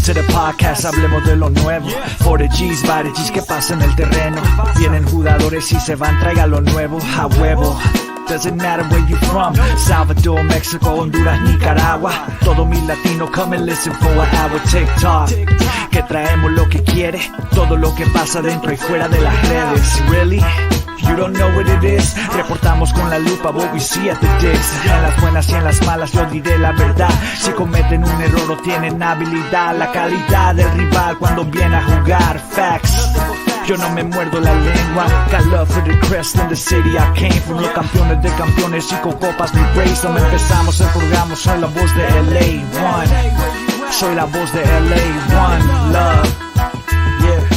To the podcast, hablemos de lo nuevo. For the G's, by the G's, que pasa en el terreno. Vienen jugadores y se van, traiga lo nuevo. A huevo. Doesn't matter where you from. Salvador, Mexico, Honduras, Nicaragua. Todo mi latino, come and listen for an hour. TikTok, que traemos lo que quiere. Todo lo que pasa dentro y fuera de las redes. Really? You don't know what it is. Reportamos con la lupa what we see at the digs. En las buenas y en las malas yo diré la verdad. Si cometen un error o tienen habilidad, la calidad del rival cuando viene a jugar. Facts. Yo no me muerdo la lengua. Got love for the crest in the city I came from. Los campeones de campeones y con copas mi race. No empezamos, empurgamos. Soy la voz de LA One. Soy la voz de LA One. Love. Yeah.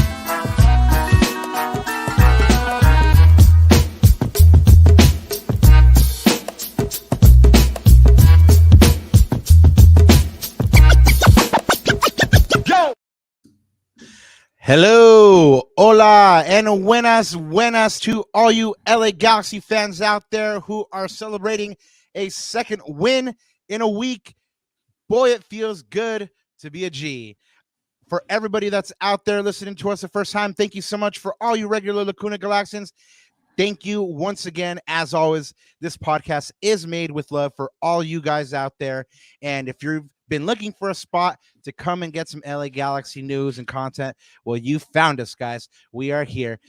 Hello, hola, and buenas to all you LA Galaxy fans out there who are celebrating a second win in a week. Boy, it feels good to be a G. For everybody that's out there listening to us the first time, thank you so much. For all you regular Lacuna Galaxians, thank you once again. As always, this podcast is made with love for all you guys out there. And if you've been looking for a spot to come and get some LA Galaxy news and content, well, you found us, guys. We are here.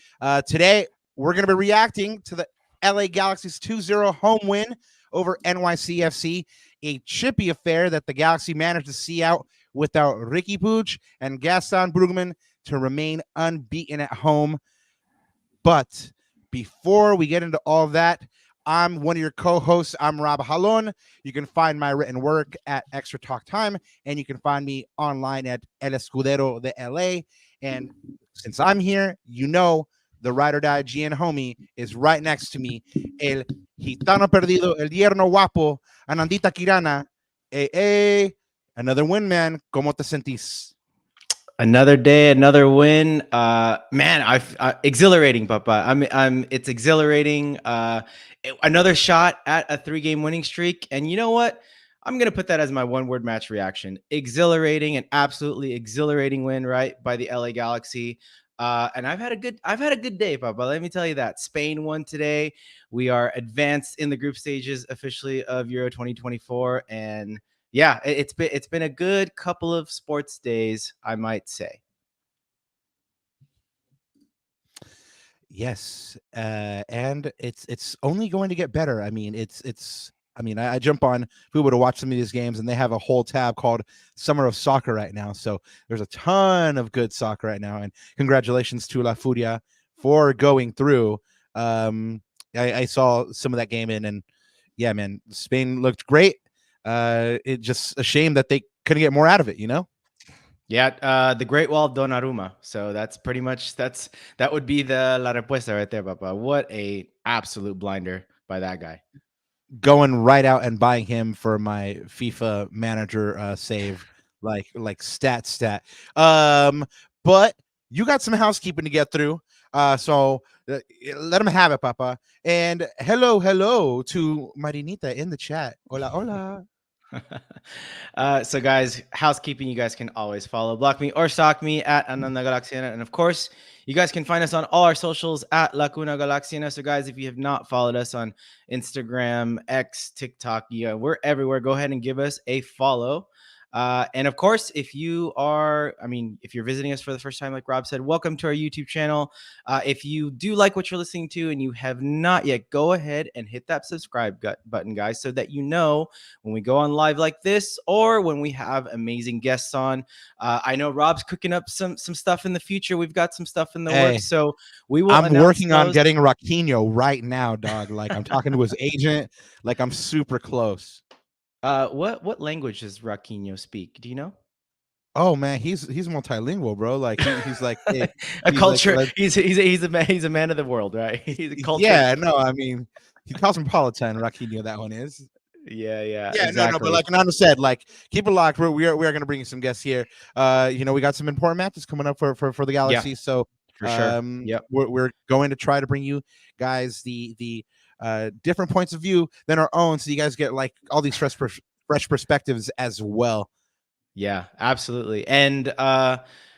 Today, we're going to be reacting to the LA Galaxy's 2-0 home win over Nycfc, a chippy affair that the Galaxy managed to see out without Riqui and Gaston Brugman to remain unbeaten at home. But before we get into all of that, I'm one of your co-hosts. I'm Rob Halon. You can find my written work at Extra Talk Time, and you can find me online at El Escudero de LA. And since I'm here, you know the ride or die GN homie is right next to me. El Gitano Perdido, El Yerno Guapo, Anandita Kirana. Another win, man. ¿Cómo te sentís? Another day, another win. Man, exhilarating, Papa. It's exhilarating. Another shot at a 3-game winning streak. And you know what? I'm going to put that as my one-word match reaction. Exhilarating, an absolutely exhilarating win, right, by the LA Galaxy. And I've had a good day, Papa. Let me tell you that. Spain won today. We are advanced in the group stages officially of Euro 2024. And yeah, it's been a good couple of sports days, I might say. Yes, and it's only going to get better. I mean, I jump on Fubo to watch some of these games, and they have a whole tab called Summer of Soccer right now. So there's a ton of good soccer right now, and congratulations to La Furia for going through. I saw some of that game and yeah, man, Spain looked great. It's just a shame that they couldn't get more out of it, you know? Yeah, the Great Wall of Donnarumma. So that's pretty much that would be the la respuesta right there, Papa. What a absolute blinder by that guy. Going right out and buying him for my FIFA manager save, like stat. But you got some housekeeping to get through. So let him have it, Papa. And hello to Marinita in the chat. Hola. So guys, housekeeping, you guys can always block me or stalk me at Ananda Galaxiana, and of course you guys can find us on all our socials at Lacuna Galaxiana. So guys, if you have not followed us on Instagram, X, TikTok, yeah, we're everywhere. Go ahead and give us a follow. And of course, if you're visiting us for the first time, like Rob said, welcome to our YouTube channel. If you do like what you're listening to and you have not yet, go ahead and hit that subscribe button, guys, so that you know when we go on live like this or when we have amazing guests on. I know Rob's cooking up some stuff in the future. We've got some stuff in the works, so we will. I'm working on getting Raquinho right now, dog. Like I'm talking to his agent. Like I'm super close. What language does Raquinho speak? Do you know? Oh man, he's multilingual, bro. Like he's like a culture. Like, he's a man of the world, right? He's a culture. Yeah, no, I mean he's cosmopolitan. Raquinho, that one is. Yeah, Yeah, no, but exactly. like Ananda said, like keep it locked. We are going to bring you some guests here. We got some important matches coming up for the Galaxy, so for sure. Yep. we're going to try to bring you guys the different points of view than our own, so you guys get like all these fresh perspectives as well. Yeah, absolutely. And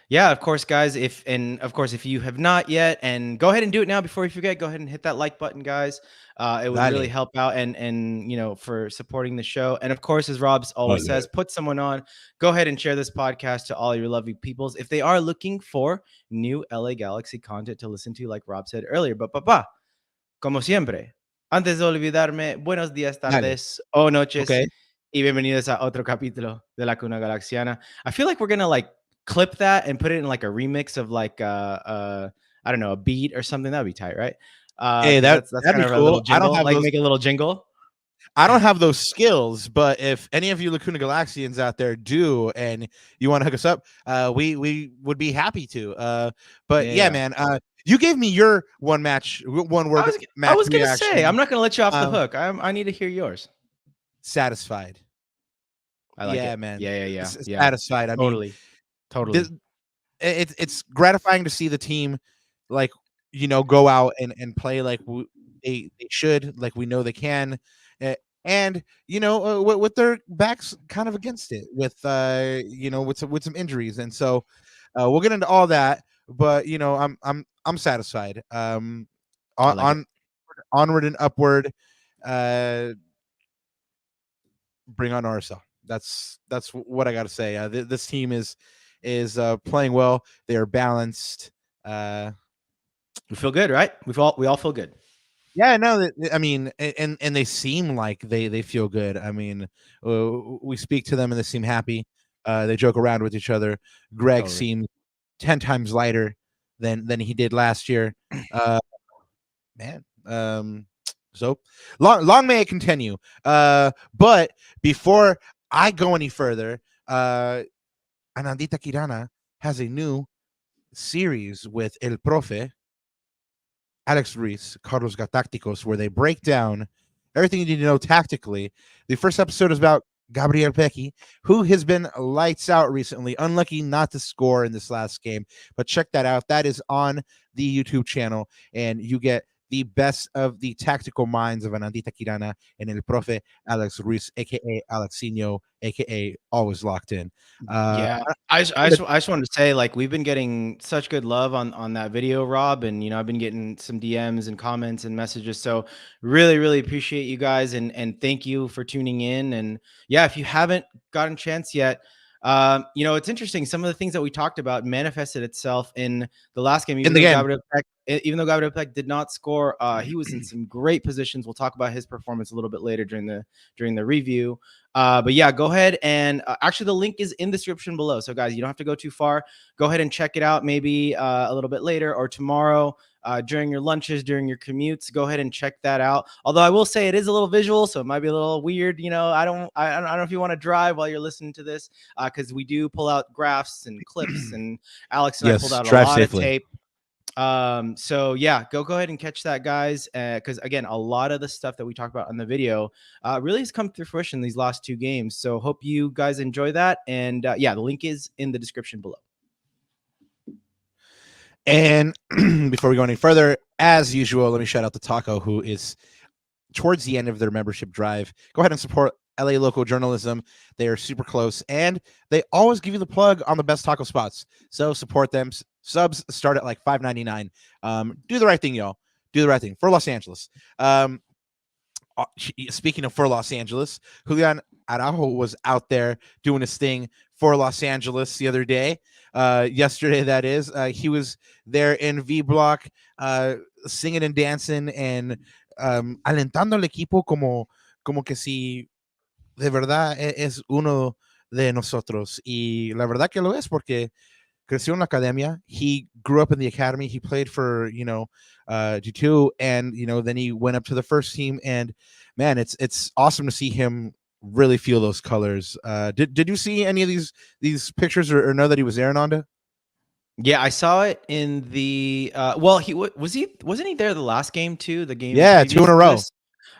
yeah, of course, guys, if you have not yet, and go ahead and do it now before you forget, go ahead and hit that like button, guys. It would really help out and for supporting the show. And of course, as Rob always says, put someone on. Go ahead and share this podcast to all your lovely peoples if they are looking for new LA Galaxy content to listen to, like Rob said earlier. But como siempre, antes de olvidarme, buenos días, tardes o noches. Okay. Y bienvenidos a otro capítulo de la Cuna Galaxiana. I feel like we're gonna like clip that and put it in like a remix of like I don't know, a beat or something. That'd be tight, right? Hey, that's that'd kind be of cool. a little jingle. I don't have like those, make a little jingle. I don't have those skills, but if any of you Lacuna Galaxians out there do, and you want to hook us up, we would be happy to. But yeah, man, you gave me your one word match. I was gonna reaction. say I'm not gonna let you off the hook. I need to hear yours. Satisfied. I like it, man. Man. Yeah. Satisfied. I totally. It's gratifying to see the team, like go out and play like they should, like we know they can, and with their backs kind of against it, with with some injuries, and so we'll get into all that. But I'm satisfied. Onward and upward. Bring on RSL. That's what I got to say. This team is playing well. They are balanced. We feel good, right? We all feel good. Yeah, no, I mean, and they seem like they feel good. I mean, we speak to them and they seem happy. They joke around with each other. Greg seemed 10 times lighter than he did last year. Man, so long may it continue. But before I go any further, Anandita Kirana has a new series with El Profe, Alex Ruiz, Carlos Gatácticos, where they break down everything you need to know tactically. The first episode is about Gabriel Pecky, who has been lights out recently. Unlucky not to score in this last game, but check that out. That is on the YouTube channel, and you get the best of the tactical minds of Anandita Kirana and El Profe Alex Ruiz, aka Alexinho, aka always locked in. I just wanted to say, like, we've been getting such good love on that video, Rob, and I've been getting some DMs and comments and messages. So really appreciate you guys, and thank you for tuning in. And yeah, if you haven't gotten a chance yet, it's interesting. Some of the things that we talked about manifested itself in the last game. Even though Gabriel Peck did not score, he was in some great positions. We'll talk about his performance a little bit later during the review. But yeah, go ahead and actually the link is in the description below. So guys, you don't have to go too far. Go ahead and check it out. Maybe a little bit later or tomorrow. During your lunches, during your commutes, go ahead and check that out. Although I will say it is a little visual, so it might be a little weird. I don't know if you want to drive while you're listening to this, because we do pull out graphs and clips, and Alex and I pulled out a lot of tape. So yeah, go ahead and catch that, guys, because again, a lot of the stuff that we talked about on the video really has come through fruition these last two games. So hope you guys enjoy that, and yeah, the link is in the description below. And before we go any further, as usual, let me shout out to Taco, who is towards the end of their membership drive. Go ahead and support LA local journalism. They are super close, and they always give you the plug on the best taco spots. So support them. Subs start at like $5.99. Do the right thing, y'all. Do the right thing for Los Angeles. Speaking of for Los Angeles, Julian Araujo was out there doing his thing for Los Angeles the other day. Yesterday, that is. He was there in V Block, singing and dancing and alentando al equipo como que si de verdad es uno de nosotros. Y la verdad que lo es, porque creció en la academia. He grew up in the academy. He played for G2, and then he went up to the first team. And man, it's awesome to see him really feel those colors. Did you see any of these pictures or know that he was there, Ananda? Yeah, I saw it in the wasn't he there the last game too? The game, 2 in a row.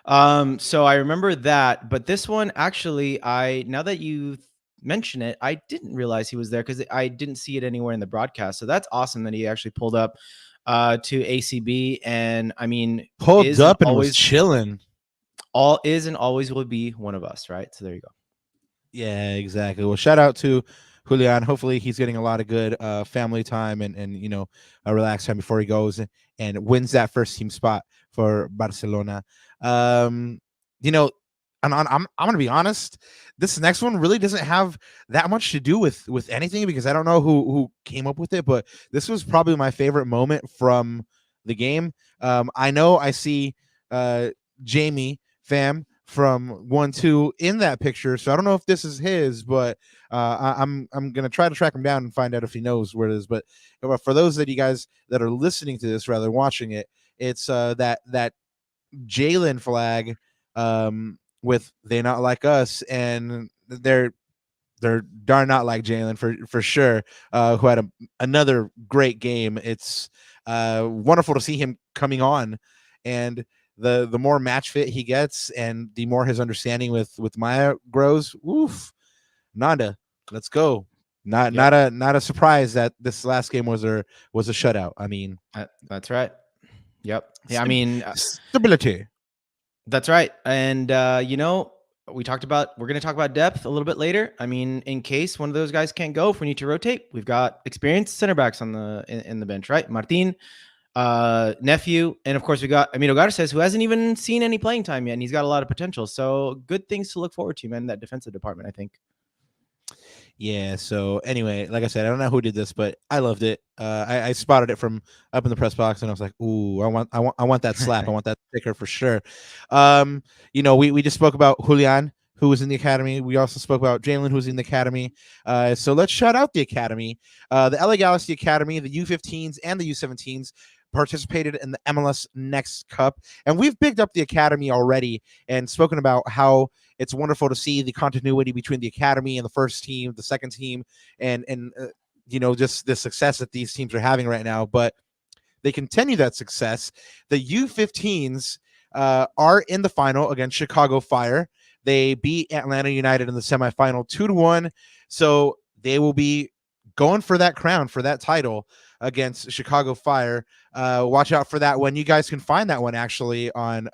So I remember that, but this one actually, now that you mention it, I didn't realize he was there because I didn't see it anywhere in the broadcast. So that's awesome that he actually pulled up to ACB, and I mean, Pulled up and was chilling. Is and always will be one of us, right? So there you go. Yeah, exactly. Well, shout out to Julian. Hopefully he's getting a lot of good family time and you know, a relaxed time before he goes and wins that first team spot for Barcelona. You know, and I'm gonna be honest, this next one really doesn't have that much to do with anything, because I don't know who came up with it, but this was probably my favorite moment from the game. I know I see Jamie fam from 1-2 in that picture, so I don't know if this is his, but I'm gonna try to track him down and find out if he knows where it is. But for those of you guys that are listening to this rather than watching it, it's that Jalen flag with "They Not Like Us," and they're darn not like Jalen for sure, who had another great game. It's wonderful to see him coming on, and the more match fit he gets and the more his understanding with Maya grows. Oof, Ananda, let's go. Not a surprise that this last game was a shutout. I mean, that's right. Yep. Yeah, I mean, stability. That's right. And you know, we're going to talk about depth a little bit later. I mean, in case one of those guys can't go, if we need to rotate, we've got experienced center backs on in the bench, right? Martin, Nephew, and of course we got Amino Garces, who hasn't even seen any playing time yet, and he's got a lot of potential. So good things to look forward to, man, that defensive department, I think. Yeah, so anyway, like I said, I don't know who did this, but I loved it. I spotted it from up in the press box, and I was like, "Ooh, I want that slap. I want that sticker for sure." You know, we just spoke about Julian, who was in the academy. We also spoke about Jalen, who was in the academy. So let's shout out the academy. The LA Galaxy Academy, the U15s and the U17s participated in the MLS Next Cup, and we've bigged up the academy already and spoken about how it's wonderful to see the continuity between the academy and the first team, the second team, and you know, just the success that these teams are having right now. But they continue that success. The U15s are in the final against Chicago Fire. They beat Atlanta United in the semifinal 2-1. So they will be going for that crown, for that title against Chicago Fire. Watch out for that one. You guys can find that one actually on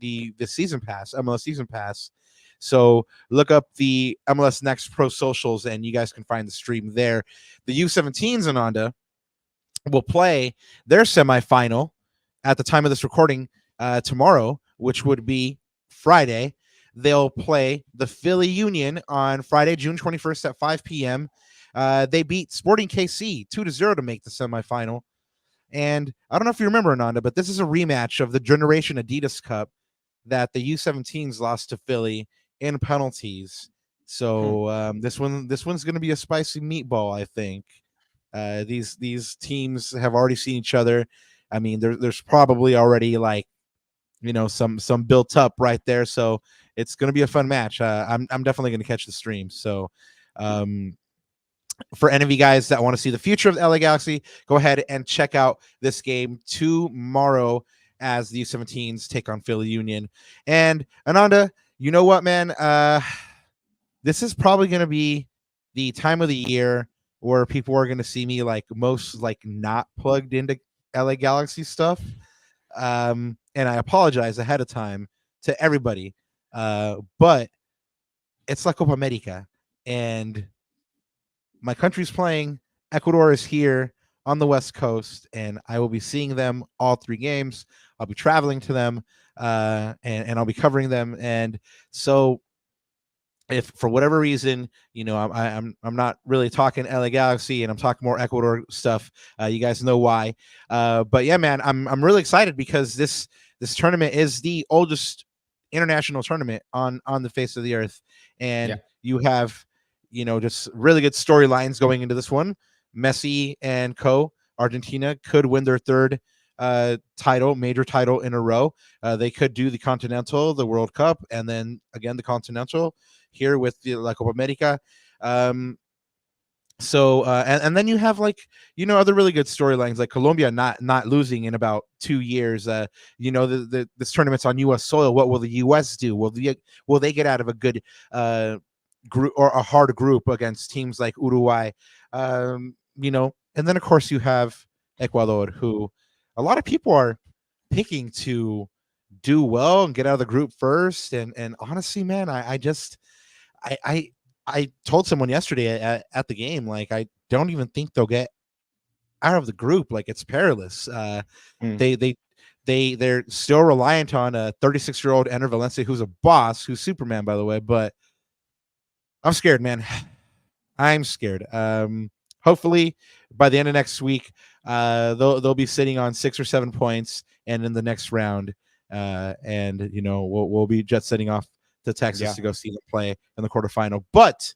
the season pass, MLS season pass. So look up the MLS Next Pro socials and you guys can find the stream there. The U17s, Ananda, will play their semifinal at the time of this recording tomorrow, which would be Friday. They'll play the Philly Union on Friday, June 21st at 5 p.m. They beat Sporting KC 2-0 to make the semifinal. And I don't know if you remember, Ananda, but this is a rematch of the Generation Adidas Cup that the U17s lost to Philly in penalties. So this one's going to be a spicy meatball, I think. These teams have already seen each other. I mean, there's probably already, like, you know, some built up right there. So it's going to be a fun match. I'm definitely going to catch the stream. So for any of you guys that want to see the future of the LA Galaxy, go ahead and check out this game tomorrow as the U17s take on Philly Union. And Ananda, you know what, man? This is probably going to be the time of the year where people are going to see me like most like not plugged into LA Galaxy stuff. And I apologize ahead of time to everybody. But it's La Copa America, and my country's playing. Ecuador is here on the West Coast, and I will be seeing them all 3 games. I'll be traveling to them, and I'll be covering them. And so, if for whatever reason, you know, I'm not really talking LA Galaxy and I'm talking more Ecuador stuff, you guys know why. But yeah, man, I'm really excited because this tournament is the oldest international tournament on the face of the earth, and you have, you know, just really good storylines going into this one. Messi and Argentina could win their 3rd major title in a row. They could do the Continental, the World Cup, and then again the Continental here with the La Copa America. So and then you have like other really good storylines like Colombia not losing in about 2 years. This tournament's on U.S. soil. What will the U.S. do? Will they get out of a good group or a hard group against teams like Uruguay? And then of course you have Ecuador, who a lot of people are picking to do well and get out of the group first. And honestly, man, I told someone yesterday at the game, like, I don't even think they'll get out of the group. Like, it's perilous. They're still reliant on a 36-year-old Enner Valencia, who's a boss, who's Superman, by the way. But I'm scared, man. I'm scared. Hopefully by the end of next week, they'll be sitting on 6 or 7 points, and in the next round, we'll be jet setting off to Texas to go see them play in the quarterfinal. But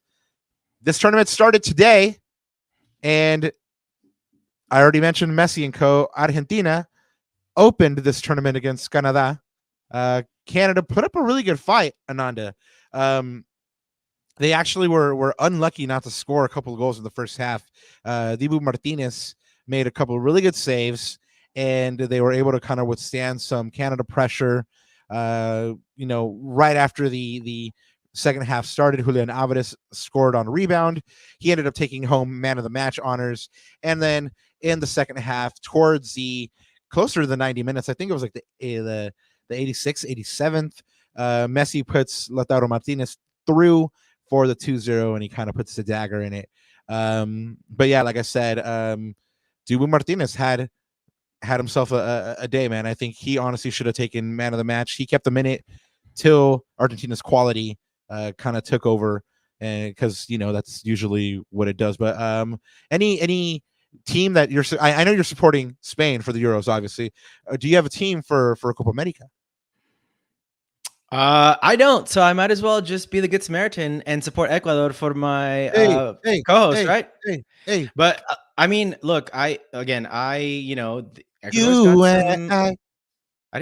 this tournament started today, and I already mentioned Messi and co. Argentina opened this tournament against Canada. Canada put up a really good fight, Ananda. They actually were unlucky not to score a couple of goals in the first half. Dibu Martinez made a couple of really good saves, and they were able to kind of withstand some Canada pressure. Right after the second half started, Julian Alvarez scored on a rebound. He ended up taking home man of the match honors. And then in the second half, towards the closer to the 90 minutes, I think it was like the 86th, 87th, Messi puts Lautaro Martinez through for the 2-0, and he kind of puts the dagger in it. But yeah, like I said, Dibu Martinez had himself a day, man. I think he honestly should have taken man of the match. He kept the minute till Argentina's quality kind of took over, and because that's usually what it does. But any team that I know you're supporting Spain for the Euros, obviously. Do you have a team for Copa America? I don't, so I might as well just be the good Samaritan and support Ecuador for my co-host, right? Hey. But I mean, look, I didn't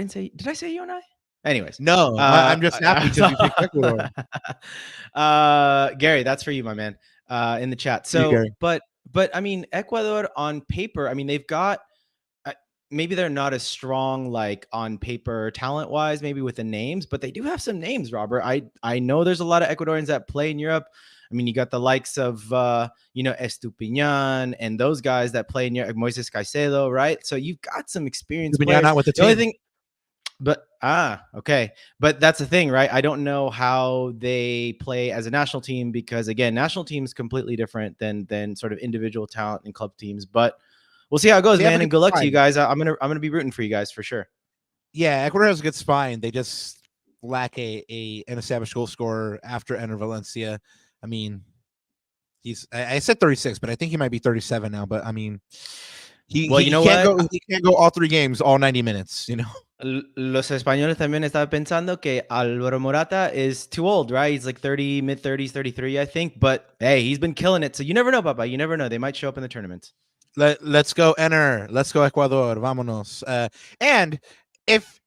say. Did I say you and I? Anyways, no, I'm just happy because you picked Ecuador. Gary, that's for you, my man. In the chat. So, but I mean, Ecuador on paper, I mean, they've got. Maybe they're not as strong, like on paper, talent wise, maybe with the names, but they do have some names, Robert. I know there's a lot of Ecuadorians that play in Europe. I mean, you got the likes of, Estupiñán and those guys that play in Europe, Moises Caicedo, right? So you've got some experience. Not with the team. Only thing, but okay. But that's the thing, right? I don't know how they play as a national team because, again, national team is completely different than sort of individual talent and club teams. But we'll see how it goes, man. And good luck to you guys. I'm gonna be rooting for you guys for sure. Yeah, Ecuador has a good spine. They just lack an established goal scorer after Enner Valencia. I mean, I said 36, but I think he might be 37 now. But I mean, he can't go all 3 games, all 90 minutes. Los españoles también estaba pensando que Alvaro Morata is too old, right? He's like 30, mid-30s, 33, I think. But hey, he's been killing it. So you never know, Papa. You never know. They might show up in the tournaments. Let's go, Enner. Let's go, Ecuador. Vámonos. And if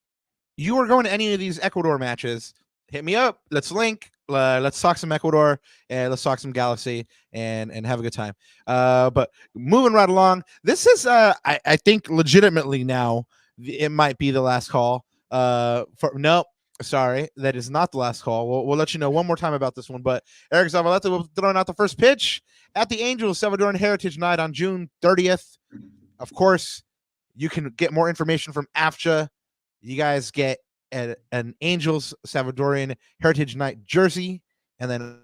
you are going to any of these Ecuador matches, hit me up. Let's link. Let's talk some Ecuador, and let's talk some Galaxy, and have a good time. But moving right along, this is I think legitimately now it might be the last call. Sorry, that is not the last call. We'll let you know one more time about this one. But Eric Zavaleta will throw out the first pitch at the Angels Salvadoran Heritage Night on June 30th. Of course, you can get more information from AFCHA. You guys get an Angels Salvadorian Heritage Night jersey, and then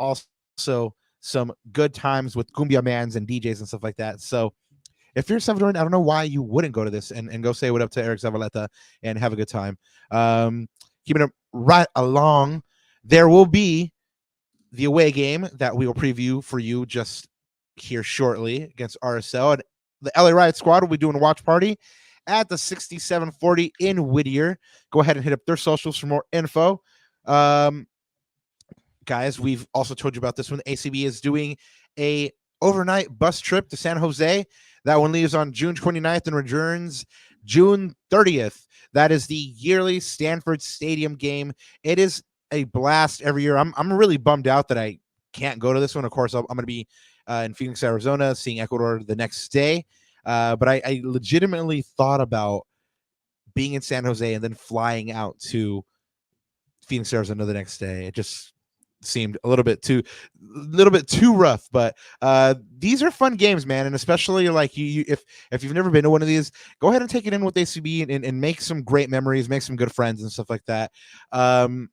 also some good times with cumbia bands and DJs and stuff like that. So if you're Salvadorian, I don't know why you wouldn't go to this and go say what up to Eric Zavaleta and have a good time. Keeping it right along, there will be the away game that we will preview for you just here shortly against RSL. And the LA Riot squad will be doing a watch party at the 6740 in Whittier. Go ahead and hit up their socials for more info. Guys, we've also told you about this one. The ACB is doing a overnight bus trip to San Jose. That one leaves on June 29th and returns June 30th. That is the yearly Stanford Stadium game. It is a blast every year. I'm really bummed out that I can't go to this one. Of course, I'm going to be in Phoenix, Arizona, seeing Ecuador the next day. But I legitimately thought about being in San Jose and then flying out to Phoenix, Arizona the next day. It just seemed a little bit too rough, but these are fun games, man. And especially like if you've never been to one of these, go ahead and take it in with ACB and make some great memories, make some good friends and stuff like that. And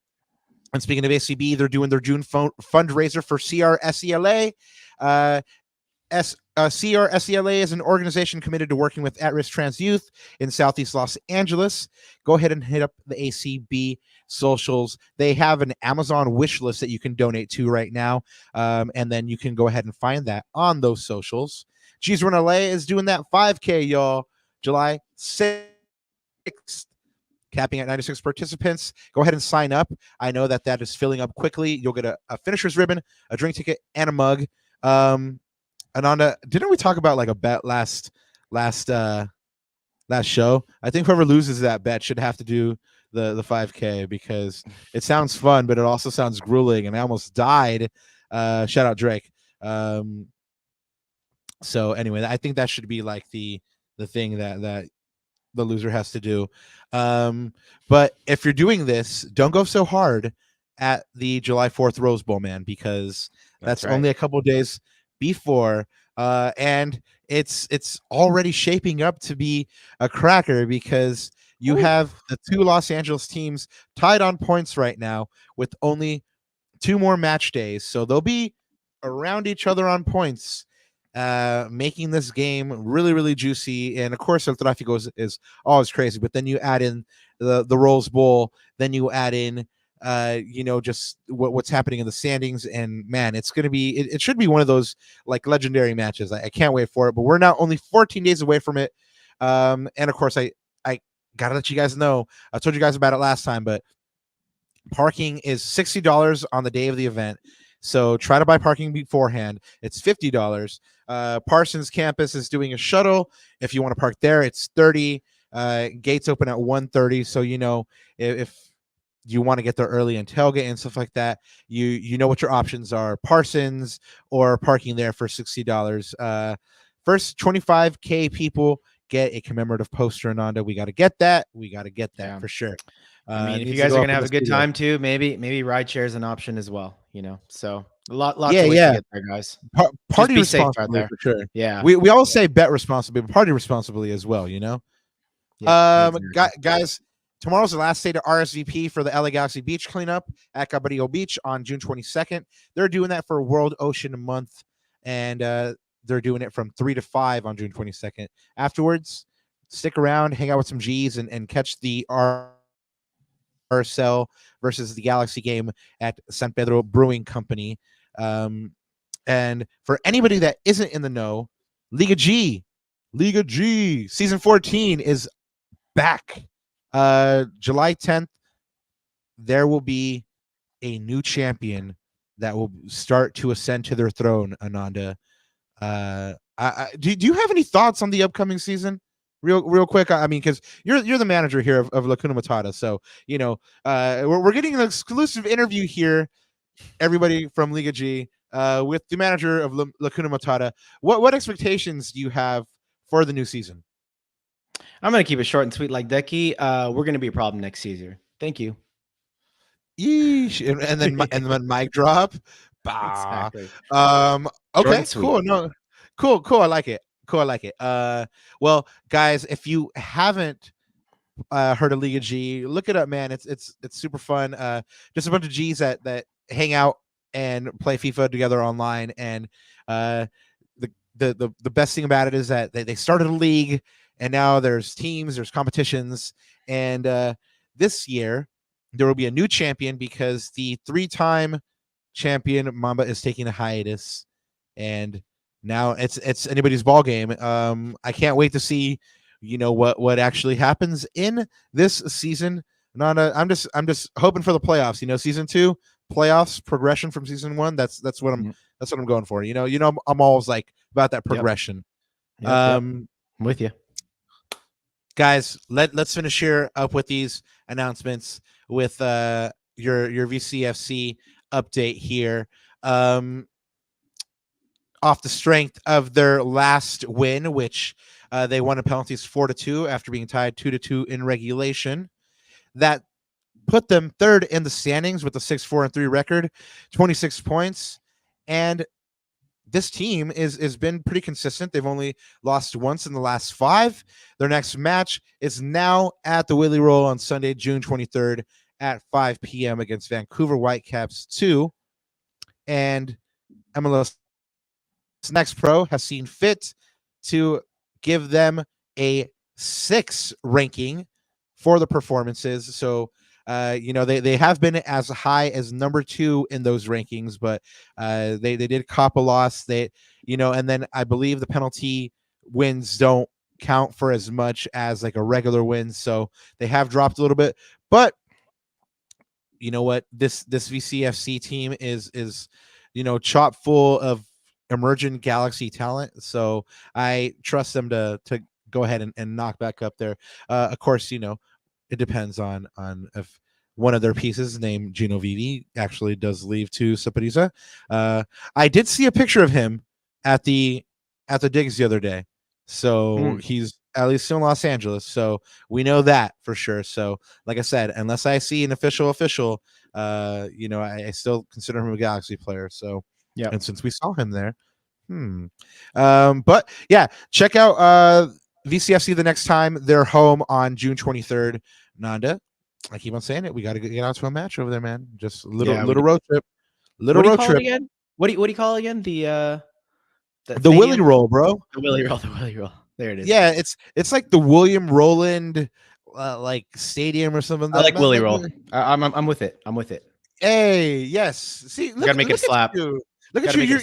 speaking of ACB, they're doing their June fundraiser for CRSELA. CRSELA is an organization committed to working with at-risk trans youth in Southeast Los Angeles. Go ahead and hit up the ACB socials. They have an Amazon wish list that you can donate to right now, and then you can go ahead and find that on those socials. G's Run LA is doing that 5K, y'all, July 6th. Capping at 96 participants. Go ahead and sign up. I know that is filling up quickly. You'll get a finisher's ribbon, a drink ticket, and a mug. Ananda, didn't we talk about like a bet last show? I think whoever loses that bet should have to do the 5K because it sounds fun, but it also sounds grueling, and I almost died. Shout out Drake. So anyway, I think that should be like the thing that the loser has to do. But if you're doing this, don't go so hard at the July 4th Rose Bowl, man, because that's right. Only a couple of days before, and it's already shaping up to be a cracker because you have the two Los Angeles teams tied on points right now with only 2 more match days, so they'll be around each other on points, making this game really, really juicy. And of course, El Tráfico is always crazy, but then you add in the Rose Bowl, then you add in just what's happening in the standings, and man, it's gonna be it should be one of those like legendary matches. I can't wait for it. But we're now only 14 days away from it, and of course I gotta let you guys know, I told you guys about it last time, but parking is $60 on the day of the event, so try to buy parking beforehand. It's $50. Parsons campus is doing a shuttle. If you want to park there, it's $30. Gates open at 1:30, so if you want to get there early and tailgate and stuff like that, you know what your options are: Parsons or parking there for $60. First 25K people get a commemorative poster. Ananda, we got to get that. For sure. I mean, if you guys are gonna have a good time too, maybe ride share is an option as well. So a lot of ways to get there, guys. Party responsibly for sure. Yeah, we all say bet responsibly, but party responsibly as well. Yeah, guys. Tomorrow's the last day to RSVP for the LA Galaxy Beach Cleanup at Cabrillo Beach on June 22nd. They're doing that for World Ocean Month, and they're doing it from 3 to 5 on June 22nd. Afterwards, stick around, hang out with some G's, and catch the RSL versus the Galaxy game at San Pedro Brewing Company. And for anybody that isn't in the know, Liga G season 14 is back. July 10th, there will be a new champion that will start to ascend to their throne. Ananda, do you have any thoughts on the upcoming season? Real quick. I mean, because you're the manager here of Lacuna Matata, so we're getting an exclusive interview here. Everybody from Liga G with the manager of Lacuna Matata. What expectations do you have for the new season? I'm going to keep it short and sweet like Decky. We're going to be a problem next season. Thank you. Yeesh. And then mic drop. Bah. Exactly. Okay, cool. No, cool. I like it. Well, guys, if you haven't heard of Liga G, look it up, man. It's super fun. Just a bunch of G's that hang out and play FIFA together online. And the best thing about it is that they started a league, and now there's teams, there's competitions, and this year there will be a new champion because the 3-time champion Mamba is taking a hiatus, and now it's anybody's ball game. I can't wait to see what actually happens in this season. I'm just hoping for the playoffs. Season 2 playoffs progression from season 1. That's what I'm going for. I'm always like about that progression. Yep. I'm with you. Guys, let's finish here up with these announcements with your VCFC update here. off the strength of their last win, which they won in penalties 4-2 after being tied 2-2 in regulation. That put them third in the standings with a 6-4-3 record, 26 points. And this team is been pretty consistent. They've only lost once in the last 5. Their next match is now at the Willy Roll on Sunday, June 23rd at 5 p.m. against Vancouver Whitecaps 2. And MLS Next Pro has seen fit to give them a 6 ranking for the performances. So, they have been as high as number 2 in those rankings, but they did cop a loss. And then I believe the penalty wins don't count for as much as like a regular win. So they have dropped a little bit, but you know what? This VCFC team is chock full of emerging Galaxy talent. So I trust them to go ahead and knock back up there. Of course, it depends on if one of their pieces named Gino Vivi actually does leave to Saprissa. I did see a picture of him at the digs the other day. So he's at least in Los Angeles. So we know that for sure. So like I said, unless I see an official, I still consider him a Galaxy player. So yeah. And since we saw him there, but yeah, check out VCFC the next time they're home on June 23rd. Ananda, I keep on saying it. We got to get out to a match over there, man. Just a little road trip. Road trip. Again? What do you call it again? The Willy Roll, bro. The Willy Roll. There it is. Yeah, it's like the William Rowland like stadium or something. I like Willy Roll. I'm with it. Hey, yes. See, you gotta make it slap. Look at you. You're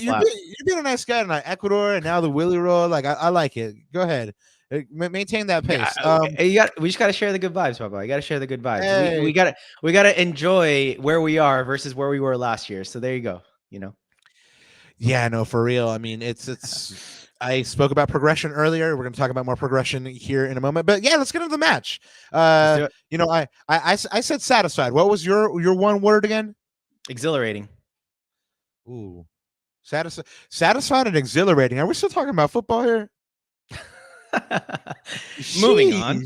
being a nice guy tonight. Ecuador and now the Willy Roll. Like I like it. Go ahead. Maintain that pace. Yeah, we just gotta share the good vibes, Papa. You gotta share the good vibes. Hey. We gotta enjoy where we are versus where we were last year. So there you go. Yeah, no, for real. I mean, it's. I spoke about progression earlier. We're going to talk about more progression here in a moment. But yeah, let's get into the match. I said satisfied. What was your one word again? Exhilarating. Ooh, satisfied and exhilarating. Are we still talking about football here? Moving on.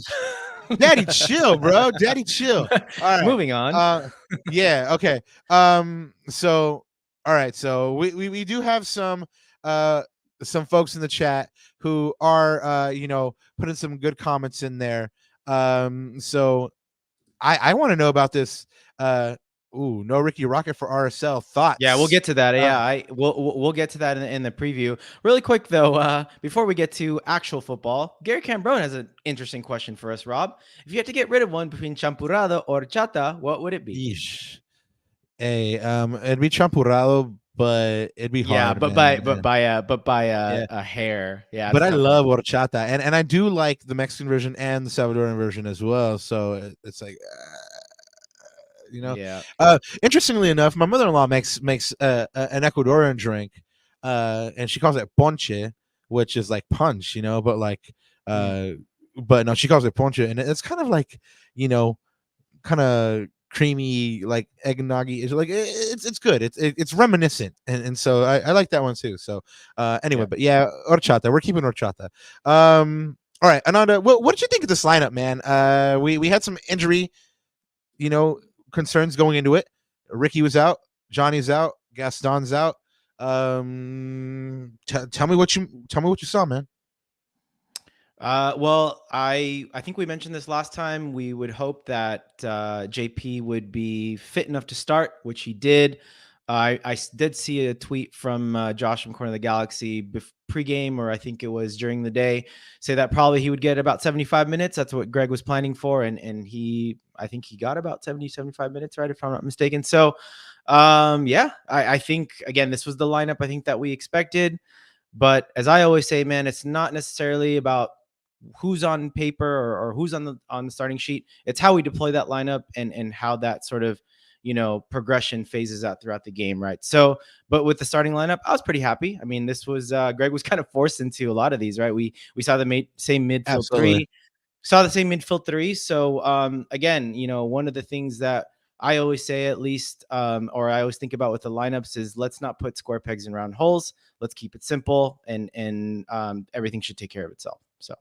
Daddy, chill, bro. Daddy, chill. All right. Moving on. Yeah. Okay. So, all right. So we do have some folks in the chat who are putting some good comments in there. So I want to know about this. No Riqui Rocket for RSL. Thoughts? Yeah, we'll get to that. We'll get to that in the preview. Really quick though, before we get to actual football, Gary Cambrone has an interesting question for us, Rob. If you had to get rid of one between Champurrada or Horchata, what would it be? Yeesh. Hey, it'd be Champurrado, but it'd be hard. Yeah, but by a hair. Yeah. But I love Horchata, and I do like the Mexican version and the Salvadoran version as well. So it's like, Yeah. Interestingly enough, my mother-in-law makes an Ecuadorian drink, and she calls it ponche, which is like punch, but like, but no, she calls it ponche, and it's kind of like, kind of creamy, like eggnoggy. It's like it's good. It's reminiscent, and so I like that one too. So anyway, but yeah, Horchata. We're keeping Horchata. All right, Ananda, what did you think of this lineup, man? We had some injury, concerns going into it. Riqui was out, Johnny's out, Gaston's out. Tell me what you saw, man. Well, I think we mentioned this last time. We would hope that JP would be fit enough to start, which he did. I did see a tweet from Josh from Corner of the Galaxy pregame, or I think it was during the day, say that probably he would get about 75 minutes. That's what Greg was planning for, and I think he got about 75 minutes, right, if I'm not mistaken. So, I think, again, this was the lineup I think that we expected. But as I always say, man, it's not necessarily about who's on paper or who's on the starting sheet. It's how we deploy that lineup and how that sort of, progression phases out throughout the game, right? So, but with the starting lineup, I was pretty happy. I mean, this was Greg was kind of forced into a lot of these, right? We saw the same midfield three. So again, one of the things that I always say, at least, or I always think about with the lineups, is let's not put square pegs in round holes. Let's keep it simple, and everything should take care of itself. So,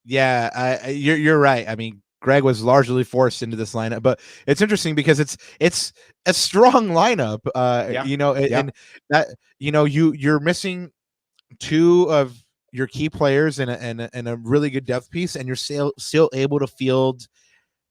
yeah, you're right. I mean, Greg was largely forced into this lineup, but it's interesting because it's a strong lineup. Yeah. And that you're missing two of your key players and a really good depth piece, and you're still able to field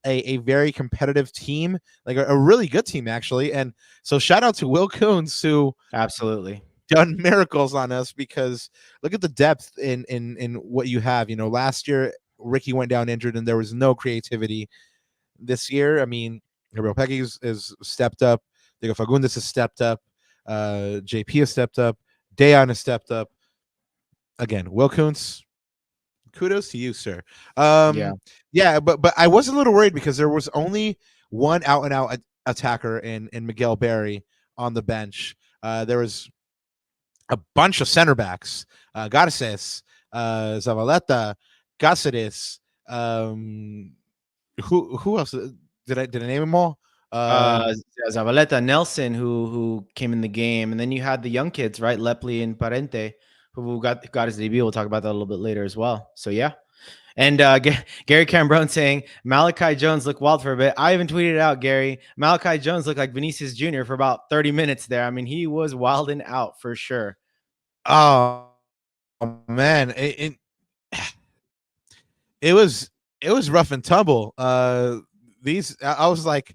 a very competitive team, like a really good team actually. And so shout out to Will Coons, who absolutely done miracles on us, because look at the depth in what you have. Last year Riqui went down injured and there was no creativity. This year, I mean, Gabriel is stepped up. Diego Fagundez has stepped up. JP has stepped up. Dejan has stepped up. Again, Will Kuntz, kudos to you, sir. Yeah, but I was a little worried because there was only one out and out attacker in Miguel Berry on the bench. There was a bunch of center backs, Garces, Zavaleta, Cáceres. Who else did I name them all? Zavaleta, Nelson, who came in the game, and then you had the young kids, right? Lepli and Parente, who got his debut. We'll talk about that a little bit later as well. So yeah. And Gary Cambrone saying Malachi Jones looked wild for a bit. I even tweeted it out, Gary. Malachi Jones looked like Vinicius Jr. for about 30 minutes there. I mean, he was wilding out for sure. Oh man, it was rough and tumble. I was like,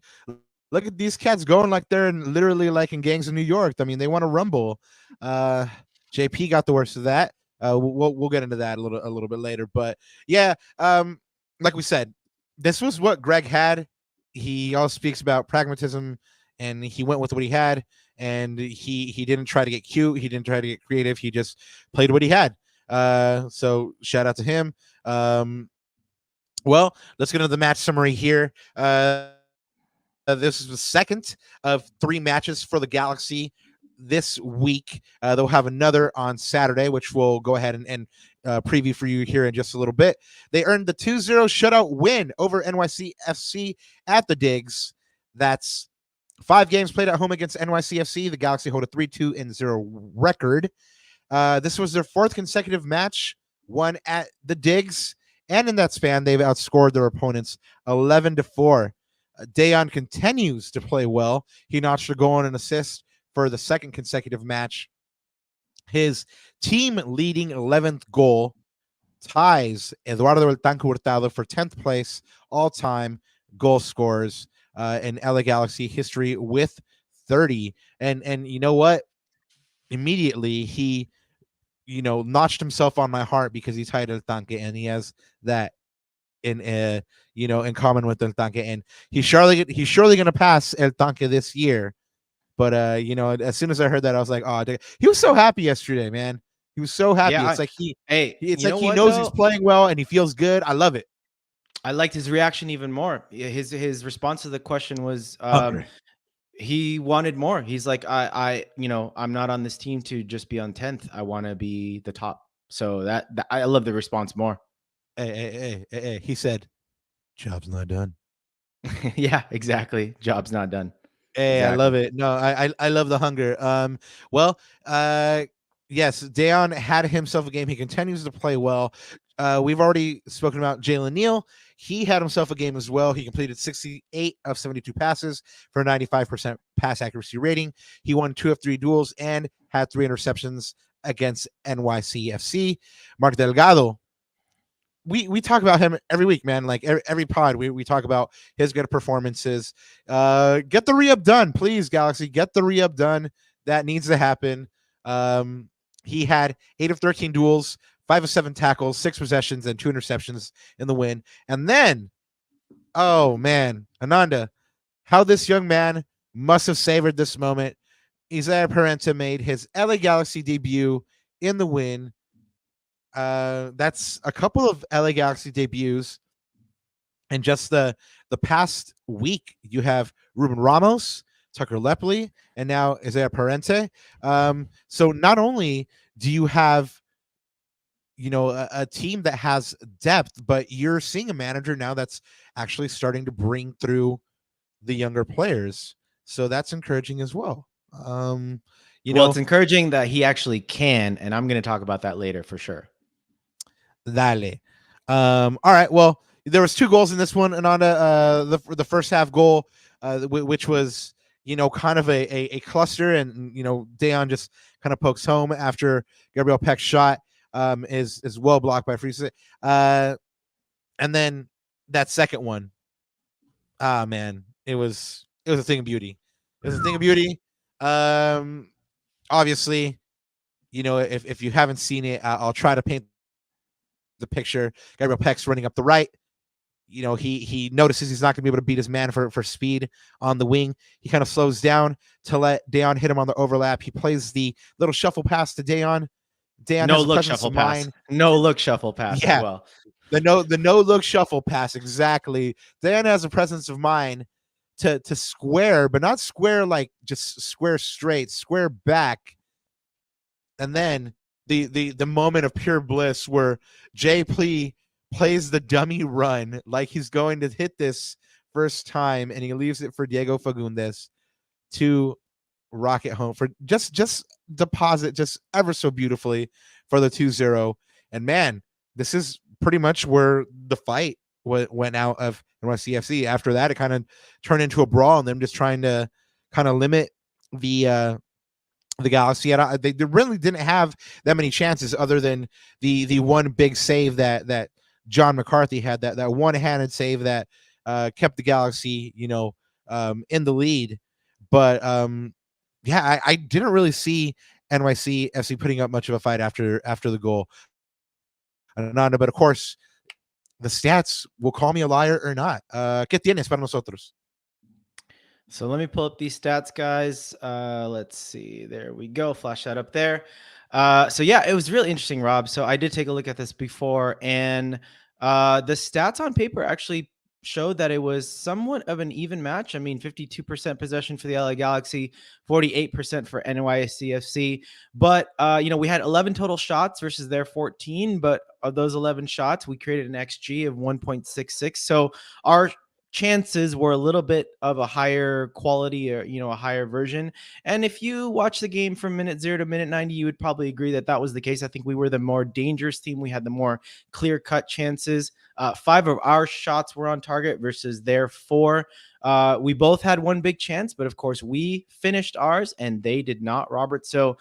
look at these cats going like they're literally like in gangs in New York. I mean, they want to rumble. JP got the worst of that. We'll get into that a little bit later. But yeah, like we said, this was what Greg had. He always speaks about pragmatism, and he went with what he had. And he didn't try to get cute. He didn't try to get creative. He just played what he had. So shout out to him. Well, let's get into the match summary here. This is the second of 3 matches for the Galaxy this week. They'll have another on Saturday, which we'll go ahead and preview for you here in just a little bit. They earned the 2-0 shutout win over NYCFC at the Digs. That's 5 games played at home against NYCFC. The Galaxy hold a 3-2-0 record. This was their 4th consecutive match won at the Digs, and in that span, they've outscored their opponents 11-4. Dejan continues to play well. He notched a goal and an assist for the 2nd consecutive match. His team-leading 11th goal ties Eduardo El Tanque Hurtado for 10th place all-time goal scorers in LA Galaxy history with 30. And you know what? Immediately, he notched himself on my heart because he tied El Tanque, and he has that in common with El Tanque, and he's surely going to pass El Tanque this year. But as soon as I heard that, I was like, oh, he was so happy yesterday, man. He was so happy. Yeah, it's like he knows he's playing well and he feels good. I love it. I liked his reaction even more. His response to the question was he wanted more. He's like, I'm not on this team to just be on 10th. I want to be the top. So that I love the response more. Hey. He said, job's not done. Yeah, exactly. Job's not done. Hey, exactly. I love it. No, I love the hunger. Yes, Dejan had himself a game. He continues to play well. We've already spoken about Jalen Neal. He had himself a game as well. He completed 68 of 72 passes for a 95% pass accuracy rating. He won 2 of 3 duels and had 3 interceptions against NYCFC. Mark Delgado, we talk about him every week, man. Like every pod, we talk about his good performances. Get the re-up done, please, Galaxy. Get the re-up done. That needs to happen. He had 8 of 13 duels, 5 of 7 tackles, 6 possessions, and 2 interceptions in the win. And then, oh man, Ananda, how this young man must have savored this moment. Isaiah Parenta made his LA Galaxy debut in the win. That's a couple of LA Galaxy debuts. And just the past week, you have Ruben Ramos, Tucker Lepli, and now Isaiah Parente. So not only do you have a team that has depth, but you're seeing a manager now that's actually starting to bring through the younger players. So that's encouraging as well. It's encouraging that he actually can, and I'm going to talk about that later for sure. Dale. All right. Well, there was 2 goals in this one, Ananda. The first half goal, which was kind of a cluster, and Dejan just kind of pokes home after Gabriel Peck's shot is well blocked by Ruiz. And then that second one, man, it was a thing of beauty. It was a thing of beauty. Obviously, if you haven't seen it, I'll try to paint the picture. Gabriel Peck's running up the right. He notices he's not going to be able to beat his man for speed on the wing. He kind of slows down to let Dejan hit him on the overlap. He plays the little shuffle pass to Dejan. Dejan no has look shuffle pass. No look shuffle pass. Yeah. As well. The no look shuffle pass, exactly. Dejan has a presence of mind to square, but not square like just square straight, square back. And then the moment of pure bliss where Jay plays the dummy run like he's going to hit this first time, and he leaves it for Diego Fagundez to rock it home for just deposit just ever so beautifully for the 2-0. And man, this is pretty much where the fight went out of NYCFC. After that, it kind of turned into a brawl, and them just trying to kind of limit the Galaxiana. They really didn't have that many chances other than the one big save that John McCarthy had, that one-handed save that kept the Galaxy, in the lead. But yeah, I didn't really see NYCFC putting up much of a fight after the goal. Ananda, but of course, the stats will call me a liar or not. ¿Qué tienes para nosotros? So let me pull up these stats, guys. Let's see. There we go. Flash that up there. So yeah, it was really interesting, Rob. So I did take a look at this before, and the stats on paper actually showed that it was somewhat of an even match. I mean, 52% possession for the LA Galaxy, 48% for NYCFC. But, we had 11 total shots versus their 14. But of those 11 shots, we created an XG of 1.66. So our chances were a little bit of a higher quality, or a higher version. And if you watch the game from minute 0 to minute 90, you would probably agree that was the case. I think we were the more dangerous team. We had the more clear-cut chances. 5 of our shots were on target versus their 4. We both had one big chance, but of course we finished ours and they did not, Robert. So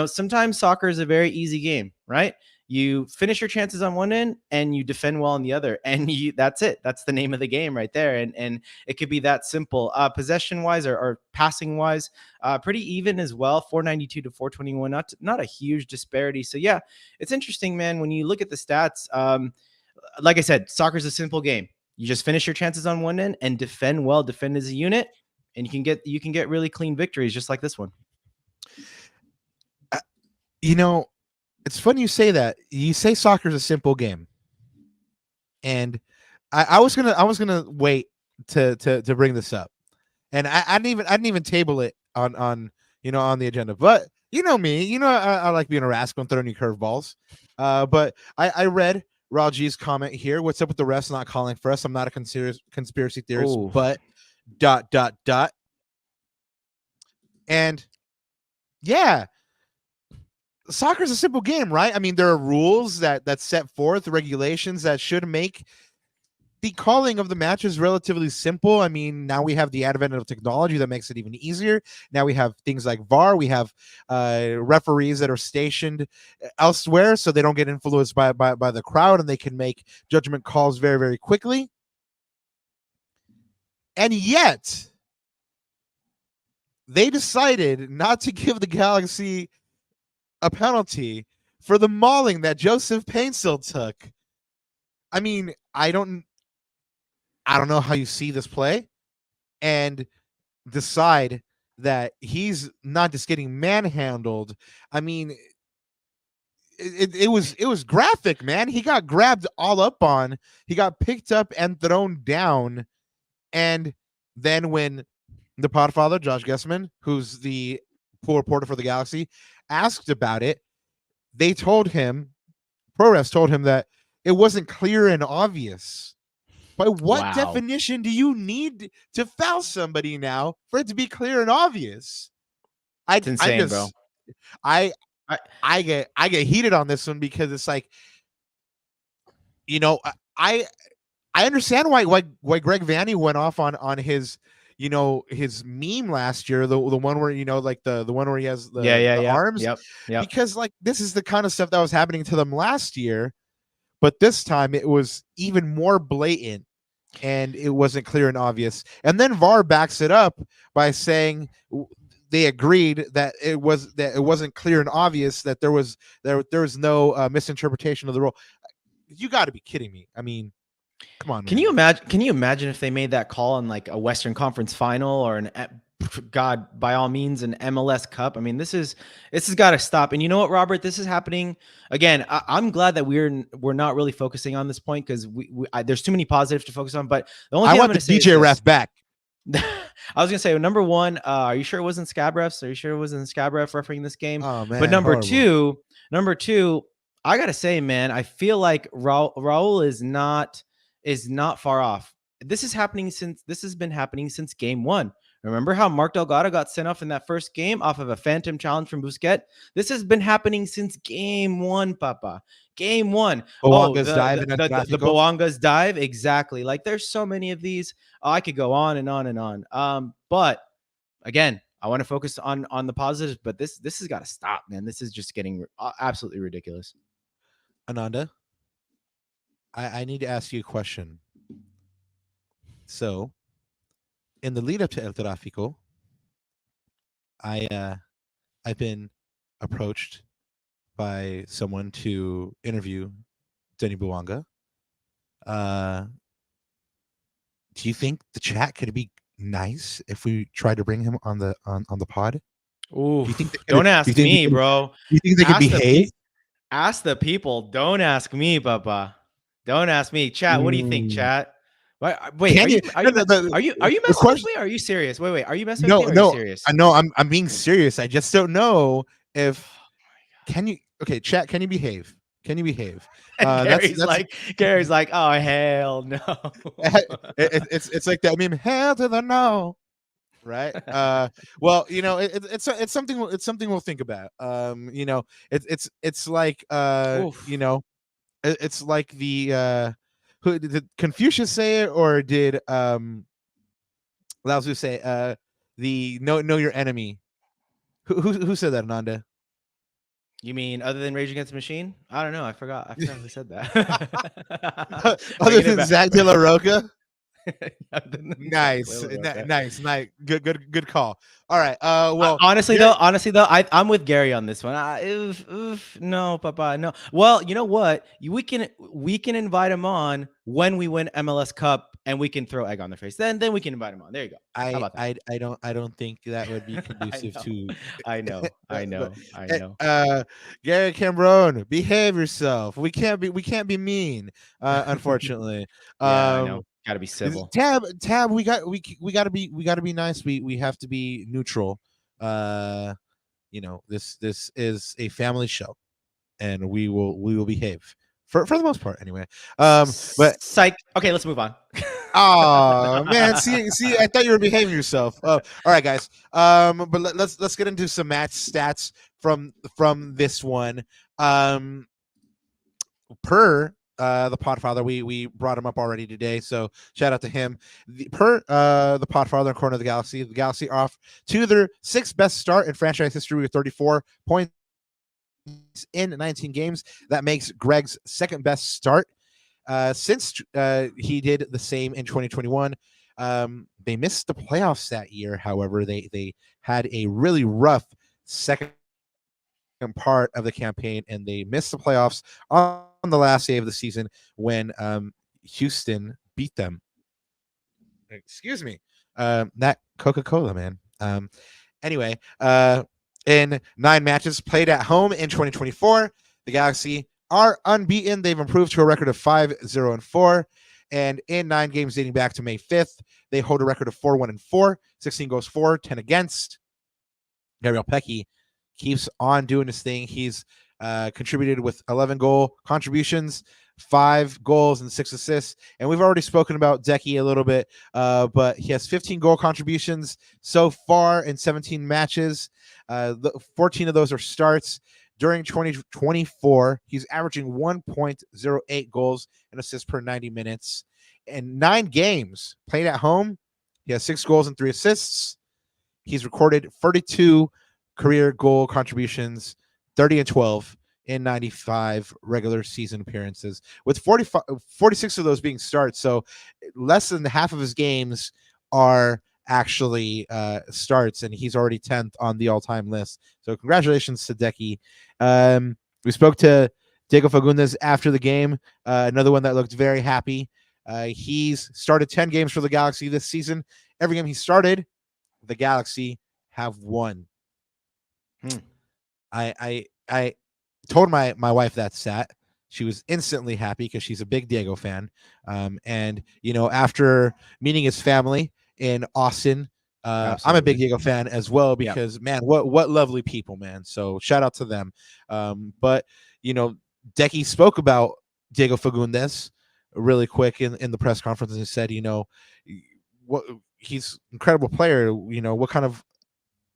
sometimes soccer is a very easy game, right? You finish your chances on one end and you defend well on the other, and that's it. That's the name of the game right there. And it could be that simple. Possession wise or passing wise, pretty even as well. 492 to 421, not a huge disparity. So yeah, it's interesting, man. When you look at the stats, like I said, soccer is a simple game. You just finish your chances on one end and defend well, defend as a unit, and you can get really clean victories just like this one. It's funny you say that. You say soccer is a simple game, and I was gonna wait to bring this up, and I didn't even table it on the agenda. But me, I like being a rascal and throwing you curveballs. But I read Ralji's comment here. What's up with the refs not calling for us? I'm not a conspiracy theorist, Ooh. but ... And yeah. Soccer is a simple game, right? I mean, there are rules that set forth, regulations that should make the calling of the matches relatively simple. I mean, now we have the advent of technology that makes it even easier. Now we have things like VAR. We have referees that are stationed elsewhere so they don't get influenced by the crowd, and they can make judgment calls very, very quickly. And yet, they decided not to give the Galaxy a penalty for the mauling that Joseph Paintsill took. I mean, I don't know how you see this play and decide that he's not just getting manhandled. I mean, it was graphic, man. He got grabbed all up on. He got picked up and thrown down. And then when the podfather, Josh Gessman, who's the pool reporter for the Galaxy, asked about it, they told him pro refs told him that it wasn't clear and obvious. By what Wow. definition do you need to foul somebody now for it to be clear and obvious? It's insane, bro. I get heated on this one because it's like, you know, I understand why Greg Vanney went off on his, you know, his meme last year, the one where, you know, like the one where he has the arms. Yep. Because like this is the kind of stuff that was happening to them last year, but this time it was even more blatant and it wasn't clear and obvious. And then VAR backs it up by saying they agreed that it wasn't clear and obvious, that there was no misinterpretation of the rule. You got to be kidding me. I mean, come on, man. Can you imagine if they made that call on like a Western Conference final or God, by all means, an MLS Cup? I mean, this has got to stop. And you know what, Robert? This is happening again. I'm glad that we're not really focusing on this point because there's too many positives to focus on. But the only thing I want the DJ ref back. I was gonna say, number one, are you sure it wasn't Scab refs? Are you sure it wasn't Scab ref refereeing this game? Oh man. But number two, I gotta say, man, I feel like Raul is not far off. This has been happening since game one. Remember how Mark Delgado got sent off in that first game off of a phantom challenge from Busquets? This has been happening since game one, Papa. Game one. Bouanga's dive. The Bouanga's dive. Exactly. Like there's so many of these. Oh, I could go on and on and on. But again, I want to focus on the positives, but this has got to stop, man. This is just getting absolutely ridiculous. Ananda, I need to ask you a question. So, in the lead up to El Tráfico, I've been approached by someone to interview Denis Bouanga. Do you think the chat could be nice if we tried to bring him on the pod? Ooh, don't ask me, bro. Do you think they could behave? Ask the people. Don't ask me, Papa. Don't ask me. Chat, what do you think, chat? Wait, are you messing with me? Or are you serious? Wait, are you messing with me? Or are you serious? I know I'm being serious. I just don't know if can you. Okay, chat. Can you behave? Can you behave? Gary's like, oh hell no. It's like that. I mean, hell to the no. Right. Well, you know, it's something we'll think about. You know, it's like you know, it's like the who did Confucius say it, or did Lao Tzu say the know your enemy? Who said that, Ananda? You mean other than Rage Against the Machine? I don't know. I forgot who said that. Other than Zach De La Roca? Nice. Good call. All right. Well, honestly though, I'm with Gary on this one. No, Papa, no. Well, you know what? We can invite him on when we win MLS Cup, and we can throw egg on their face. Then we can invite him on. There you go. How about that? I don't think that would be conducive to. I know. Gary Cambron, behave yourself. We can't be mean. Unfortunately. Yeah, I know. Gotta be civil. Tab, we gotta be nice. We have to be neutral. You know, this is a family show, and we will behave for the most part anyway. But psych. Okay, let's move on. Oh man, see, I thought you were behaving yourself. All right, guys. But let's get into some match stats from this one. Per the Podfather, we brought him up already today, so shout out to him. The Podfather and Corner of the Galaxy are off to their sixth best start in franchise history with 34 points in 19 games. That makes Greg's second best start since he did the same in 2021. They missed the playoffs that year. However, they had a really rough second part of the campaign, and they missed the playoffs on the last day of the season when Houston beat them. Excuse me. That Coca-Cola, man. Anyway, in 9 matches played at home in 2024, the Galaxy are unbeaten. They've improved to a record of 5-0-4. And in 9 games dating back to May 5th, they hold a record of 4-1-4, 16 goals for, 10 against. Gabriel Pecky keeps on doing his thing. He's contributed with 11 goal contributions, 5 goals and 6 assists. And we've already spoken about Decky a little bit, but he has 15 goal contributions so far in 17 matches. 14 of those are starts. During 2024, he's averaging 1.08 goals and assists per 90 minutes. In 9 games played at home, he has 6 goals and 3 assists. He's recorded 32 career goal contributions, 30 and 12 in 95 regular season appearances, with 46 of those being starts. So less than half of his games are actually starts, and he's already 10th on the all-time list. So congratulations to Decky. We spoke to Diego Fagundez after the game, another one that looked very happy. He's started 10 games for the Galaxy this season. Every game he started, the Galaxy have won. I told my wife that stat. She was instantly happy because she's a big Diego fan. And after meeting his family in Austin, I'm a big Diego fan as well because man, what lovely people, man. So shout out to them. But Decky spoke about Diego Fagundez really quick in the press conference and said, what he's an incredible player. What kind of,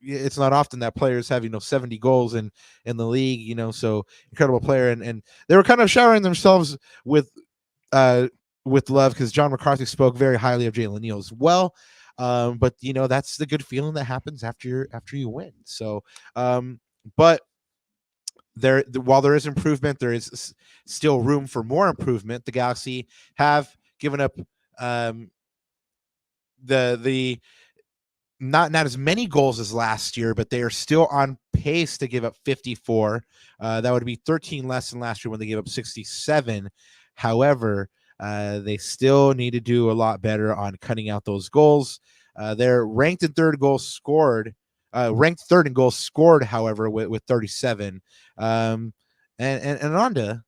it's not often that players have 70 goals in the league, so incredible player. And they were kind of showering themselves with love because John McCarthy spoke very highly of Jalen Neal as well. But that's the good feeling that happens after you win. So but while there is improvement, there is still room for more improvement. The Galaxy have given up the not as many goals as last year, but they are still on pace to give up 54. That would be 13 less than last year when they gave up 67. However, they still need to do a lot better on cutting out those goals. They're ranked in third goals scored, ranked third in goals scored, however, with 37. And Ananda,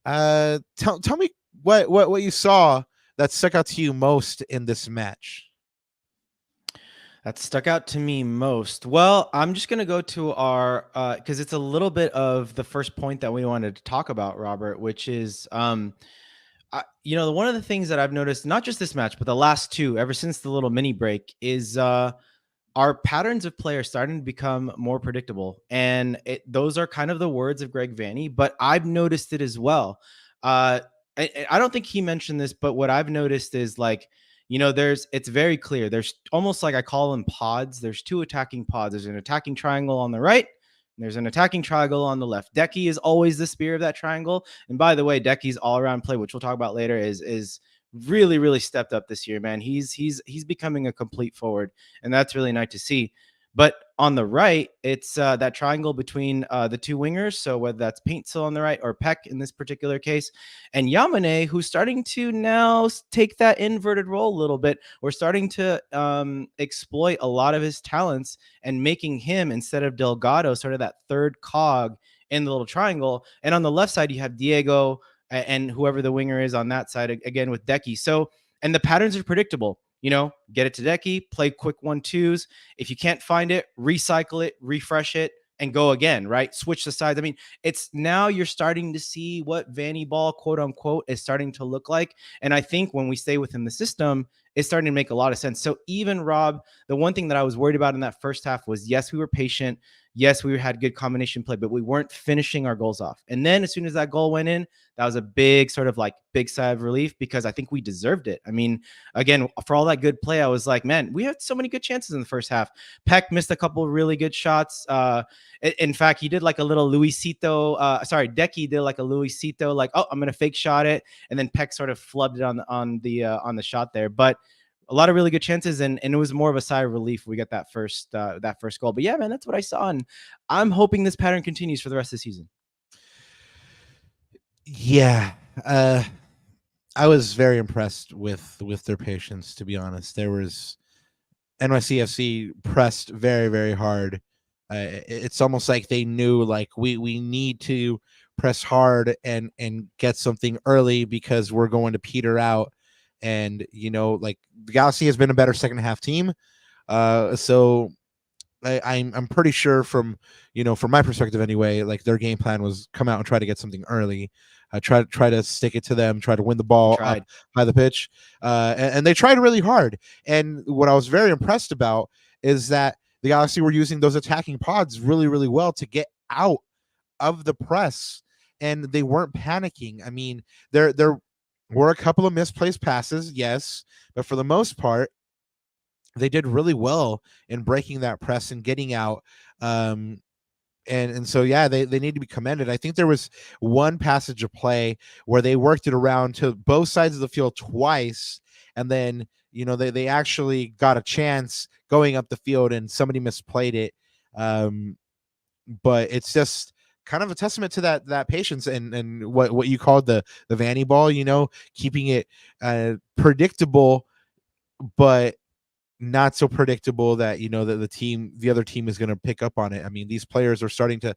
tell me what you saw that stuck out to you most in this match. That stuck out to me most. Well, I'm just going to go to our, because it's a little bit of the first point that we wanted to talk about, Robert, which is, one of the things that I've noticed, not just this match, but the last two, ever since the little mini break, is our patterns of play are starting to become more predictable. And those are kind of the words of Greg Vanney, but I've noticed it as well. I don't think he mentioned this, but what I've noticed is it's very clear. There's almost like I call them pods. There's 2 attacking pods. There's an attacking triangle on the right. And there's an attacking triangle on the left. Decky is always the spear of that triangle. And by the way, Decky's all-around play, which we'll talk about later, is really, really stepped up this year, man. He's becoming a complete forward, and that's really nice to see. But on the right, it's that triangle between the 2 wingers. So whether that's Paintsel on the right or Peck in this particular case, and Yamane, who's starting to now take that inverted role a little bit. We're starting to exploit a lot of his talents and making him, instead of Delgado, sort of that third cog in the little triangle. And on the left side, you have Diego and whoever the winger is on that side, again with Decky. So, and the patterns are predictable. Get it to Decky, play quick 1-2s. If you can't find it, recycle it, refresh it, and go again, right? Switch the sides. I mean, it's now you're starting to see what Vanney ball, quote unquote, is starting to look like. And I think when we stay within the system, it's starting to make a lot of sense. So even Rob, the one thing that I was worried about in that first half was, yes, we were patient. Yes, we had good combination play, but we weren't finishing our goals off. And then as soon as that goal went in, that was a big big sigh of relief because I think we deserved it. I mean, again, for all that good play, I was like, man, we had so many good chances in the first half. Peck missed a couple of really good shots. In fact, he did like a little Luisito. Decky did like a Luisito, like, oh, I'm going to fake shot it. And then Peck sort of flubbed it on the shot there. But a lot of really good chances, and it was more of a sigh of relief we got that first goal. But yeah, man, that's what I saw, and I'm hoping this pattern continues for the rest of the season. Yeah, I was very impressed with their patience, to be honest. There was NYCFC pressed very, very hard. It's almost like they knew we need to press hard and get something early because we're going to peter out. And the Galaxy has been a better second half team, so I'm pretty sure from my perspective anyway, like their game plan was come out and try to get something early, try to stick it to them, try to win the ball up high the pitch, and they tried really hard. And what I was very impressed about is that the Galaxy were using those attacking pods really, really well to get out of the press, and they weren't panicking. I mean, there were a couple of misplaced passes, yes, but for the most part, they did really well in breaking that press and getting out. And so, yeah, they need to be commended. I think there was one passage of play where they worked it around to both sides of the field twice, and then they actually got a chance going up the field and somebody misplayed it. But it's just kind of a testament to that patience and what you called the Vanney ball, keeping it predictable, but not so predictable that that the other team is going to pick up on it. I mean, these players are starting to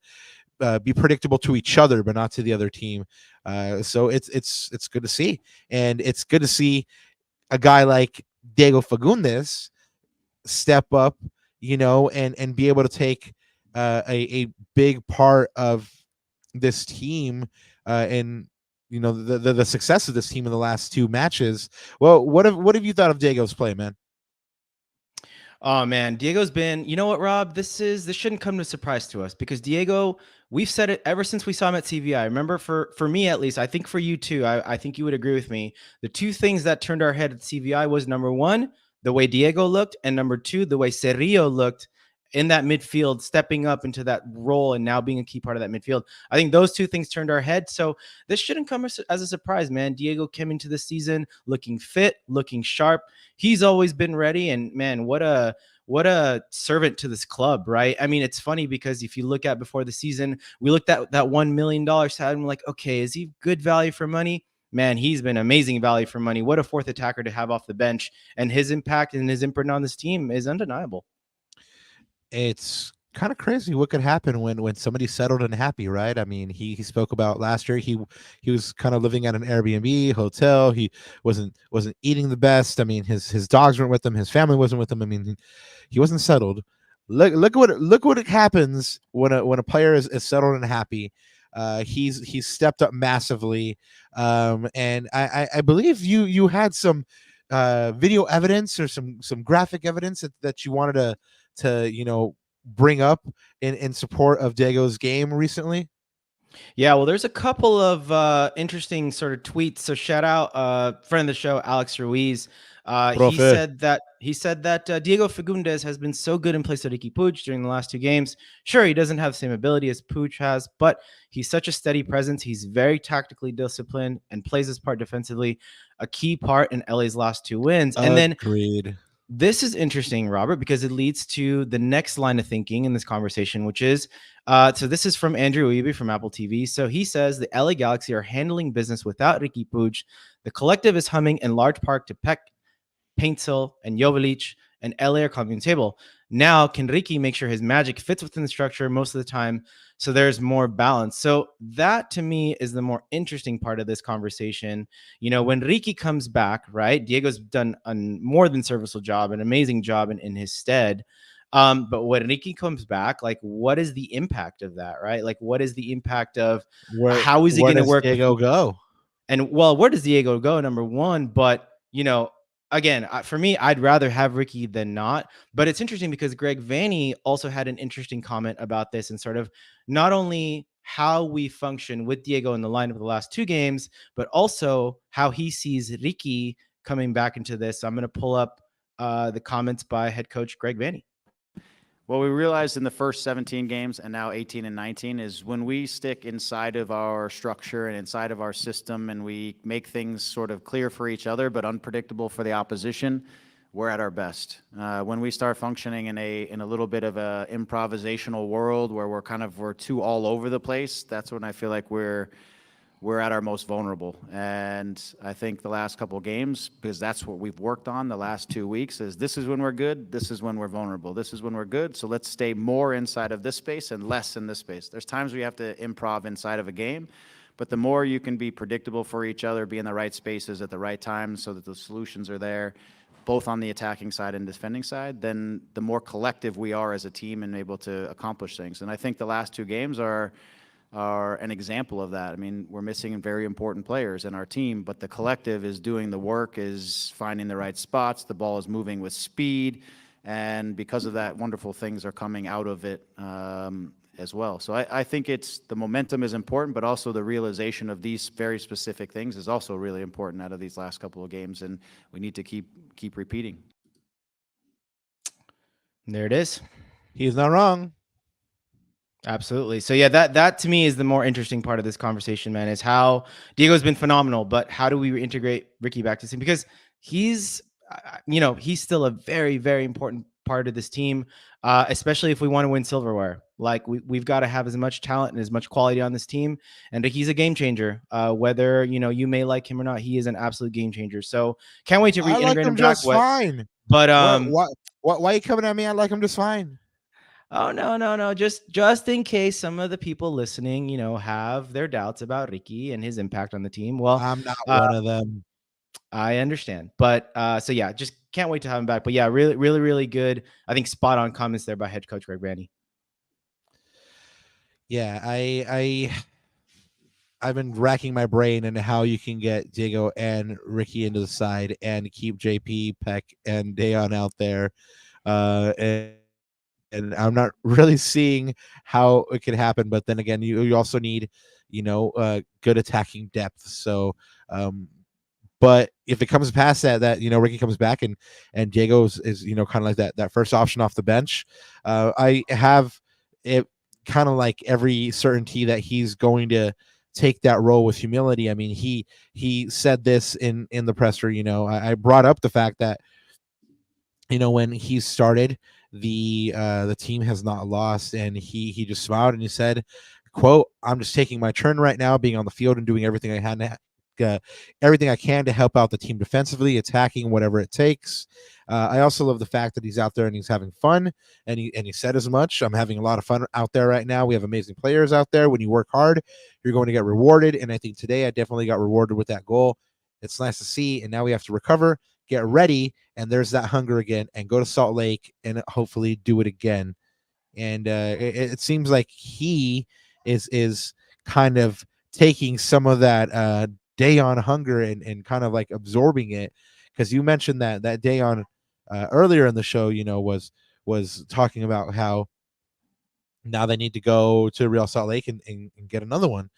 be predictable to each other, but not to the other team. So it's good to see, and it's good to see a guy like Diego Fagundez step up, and be able to take a big part of this team and the success of this team in the last two matches. Well, what have you thought of Diego's play, man? Oh man, Diego's been, you know what, Rob, this shouldn't come to a surprise to us, because Diego, we've said it ever since we saw him at CVI. Remember, for me at least, I think for you too, I think you would agree with me. The two things that turned our head at CVI was, number one, the way Diego looked, and number two, the way Cerrillo looked in that midfield, stepping up into that role and now being a key part of that midfield. I think those two things turned our head. So this shouldn't come as a surprise, man. Diego came into the season looking fit, looking sharp. He's always been ready. And man, what a servant to this club, right? I mean, it's funny because if you look at before the season, we looked at that $1 million salary and we're like, okay, is he good value for money? Man, he's been amazing value for money. What a fourth attacker to have off the bench. And his impact and his imprint on this team is undeniable. It's kind of crazy what could happen when somebody's settled and happy, right? I mean, he spoke about last year he was kind of living at an Airbnb hotel. He wasn't eating the best. I mean, his dogs weren't with him, his family wasn't with him. I mean, he wasn't settled. Look what happens when a player is settled and happy. He's stepped up massively, and I believe you had some video evidence or some graphic evidence that you wanted to bring up in support of Diego's game recently. Yeah, well, there's a couple of interesting sort of tweets. So shout out friend of the show, Alex Ruiz. He said that Diego Fagundez has been so good in place of Riqui Puig during the last two games. Sure, he doesn't have the same ability as Puig has, but he's such a steady presence. He's very tactically disciplined and plays his part defensively, a key part in LA's last two wins. And Agreed. This is interesting, Robert, because it leads to the next line of thinking in this conversation, which is, so this is from Andrew Eby from Apple TV. So he says the LA Galaxy are handling business without Riqui Puig. The collective is humming in large part to Peck, Paintsel, and Joveljic, and LA are climbing the table. Now, can Riqui make sure his magic fits within the structure most of the time so there's more balance? So that, to me, is the more interesting part of this conversation. When Riqui comes back, right, Diego's done a more than serviceable job, an amazing job in his stead. But when Riqui comes back, like, what is the impact of that, right? Like, what is the impact of how is he going to work? Where does Diego go? And, well, where does Diego go, number one? But, again, for me, I'd rather have Riqui than not. But it's interesting because Greg Vanney also had an interesting comment about this and sort of not only how we function with Diego in the lineup of the last two games, but also how he sees Riqui coming back into this. So I'm going to pull up the comments by head coach Greg Vanney. What we realized in the first 17 games and now 18 and 19 is when we stick inside of our structure and inside of our system and we make things sort of clear for each other but unpredictable for the opposition, we're at our best. When we start functioning in a little bit of a improvisational world where we're too all over the place, that's when I feel like we're at our most vulnerable. And I think the last couple of games, because that's what we've worked on the last 2 weeks, is this is when we're good, this is when we're vulnerable, this is when we're good, so let's stay more inside of this space and less in this space. There's times we have to improv inside of a game, but the more you can be predictable for each other, be in the right spaces at the right time so that the solutions are there, both on the attacking side and defending side, then the more collective we are as a team and able to accomplish things. And I think the last 2 games are an example of that. I mean, we're missing very important players in our team, but the collective is doing the work, is finding the right spots. The ball is moving with speed. And because of that, wonderful things are coming out of it as well. So I think it's the momentum is important, but also the realization of these very specific things is also really important out of these last couple of games, and we need to keep repeating. There it is. He's not wrong. Absolutely. So yeah, that to me is the more interesting part of this conversation, man, is how Diego's been phenomenal, but how do we reintegrate Riqui back to the team? Because he's, he's still a very, very important part of this team, especially if we want to win silverware. Like we've got to have as much talent and as much quality on this team. And he's a game changer. Whether, you may like him or not, he is an absolute game changer. So can't wait to reintegrate I like him just fine. But why are you coming at me? I like him just fine. Oh, no. Just in case some of the people listening, have their doubts about Riqui and his impact on the team. Well, I'm not one of them. I understand. But so yeah, just can't wait to have him back. But yeah, really, really, really good. I think spot on comments there by head coach Greg Vanney. Yeah, I've been racking my brain into how you can get Diego and Riqui into the side and keep JP, Peck, and Dejan out there. And I'm not really seeing how it could happen. But then again, you also need, good attacking depth. So, but if it comes past that Riqui comes back and Diego is kind of like that first option off the bench, I have it kind of like every certainty that he's going to take that role with humility. I mean, he said this in the presser. I brought up the fact that when he started, the team has not lost, and he just smiled and he said, quote, "I'm just taking my turn right now, being on the field and doing everything I can to help out the team defensively, attacking, whatever it takes." I also love the fact that he's out there and he's having fun, and he said as much. I'm having a lot of fun out there right now. We have amazing players out there. When you work hard, you're going to get rewarded, and I think today I definitely got rewarded with that goal. It's nice to see, and now we have to recover, get ready, and there's that hunger again, and go to Salt Lake and hopefully do it again. And it seems like he is kind of taking some of that Dejan hunger and kind of like absorbing it, because you mentioned that Dejan earlier in the show, was talking about how now they need to go to Real Salt Lake and get another one.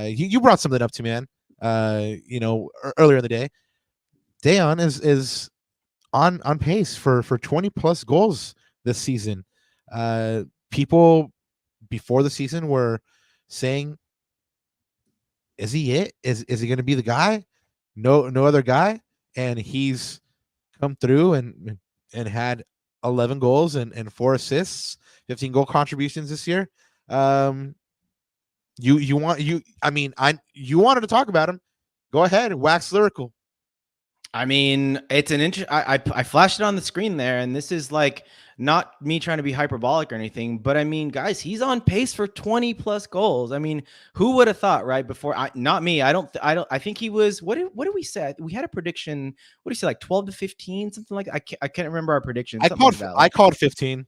You brought something up to me, man. Earlier in the day, Dejan is on pace for 20 plus goals this season. People before the season were saying, is he it? Is he going to be the guy? No other guy. And he's come through and had 11 goals and 4 assists, 15 goal contributions this year. You wanted to talk about him. Go ahead, wax lyrical. I mean, it's an I flashed it on the screen there, and this is like not me trying to be hyperbolic or anything, but I mean, guys, he's on pace for 20 plus goals. I mean, who would have thought, right? Before, not me. I think he was. What did we say? We had a prediction. What do you say, like 12 to 15, something like that? I can't remember our prediction. I called 15.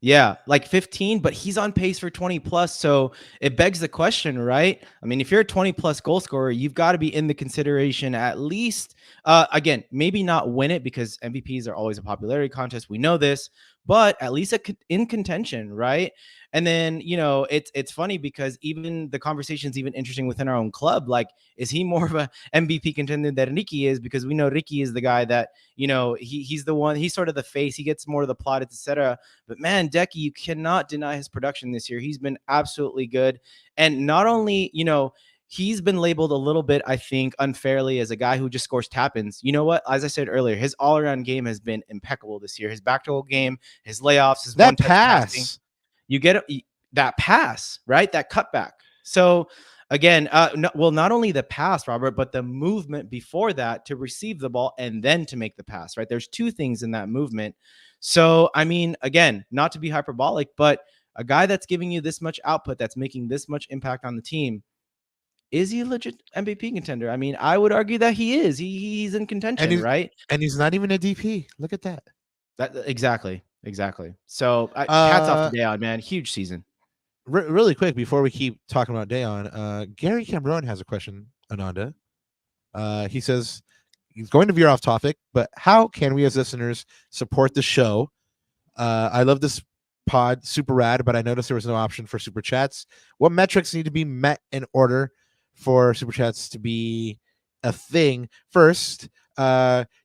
Yeah, like 15, but he's on pace for 20 plus. So it begs the question, right? I mean, if you're a 20 plus goal scorer, you've got to be in the consideration at least. Again, maybe not win it, because MVPs are always a popularity contest. We know this, but at least in contention, right? And then, it's funny because even the conversation's even interesting within our own club. Like, is he more of a MVP contender than Riqui is? Because we know Riqui is the guy that, he's the one, he's sort of the face. He gets more of the plot, etc. But man, Decky, you cannot deny his production this year. He's been absolutely good. And not only, he's been labeled a little bit, I think, unfairly as a guy who just scores tap-ins. You know what? As I said earlier, his all-around game has been impeccable this year. His back-to-goal game, his layoffs, his that pass. Passing. You get that pass, right? That cutback. So again, not only the pass, Robert, but the movement before that to receive the ball and then to make the pass, right? There's 2 things in that movement. So, I mean, again, not to be hyperbolic, but a guy that's giving you this much output, that's making this much impact on the team, is he a legit MVP contender? I mean, I would argue that he is. He's in contention, right? And he's not even a DP. Look at that. Exactly. So hats off to Dejan, man. Huge season. Really quick before we keep talking about Dejan, Gary Cameron has a question, Ananda. He says he's going to veer off topic, but how can we as listeners support the show? I love this pod, super rad, but I noticed there was no option for super chats. What metrics need to be met in order for super chats to be a thing? First,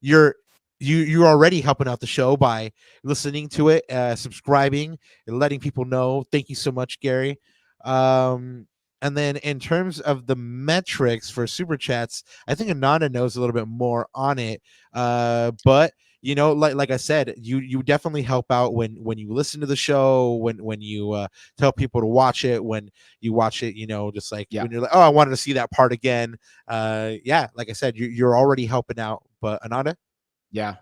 you're already helping out the show by listening to it, subscribing, and letting people know. Thank you so much, Gary. And then in terms of the metrics for super chats, I think Ananda knows a little bit more on it. But you know, like I said, you definitely help out when you listen to the show, when you tell people to watch it, when you watch it, you know, just like when you're like, oh, I wanted to see that part again. Yeah, like I said, you're already helping out. But Ananda? Yeah.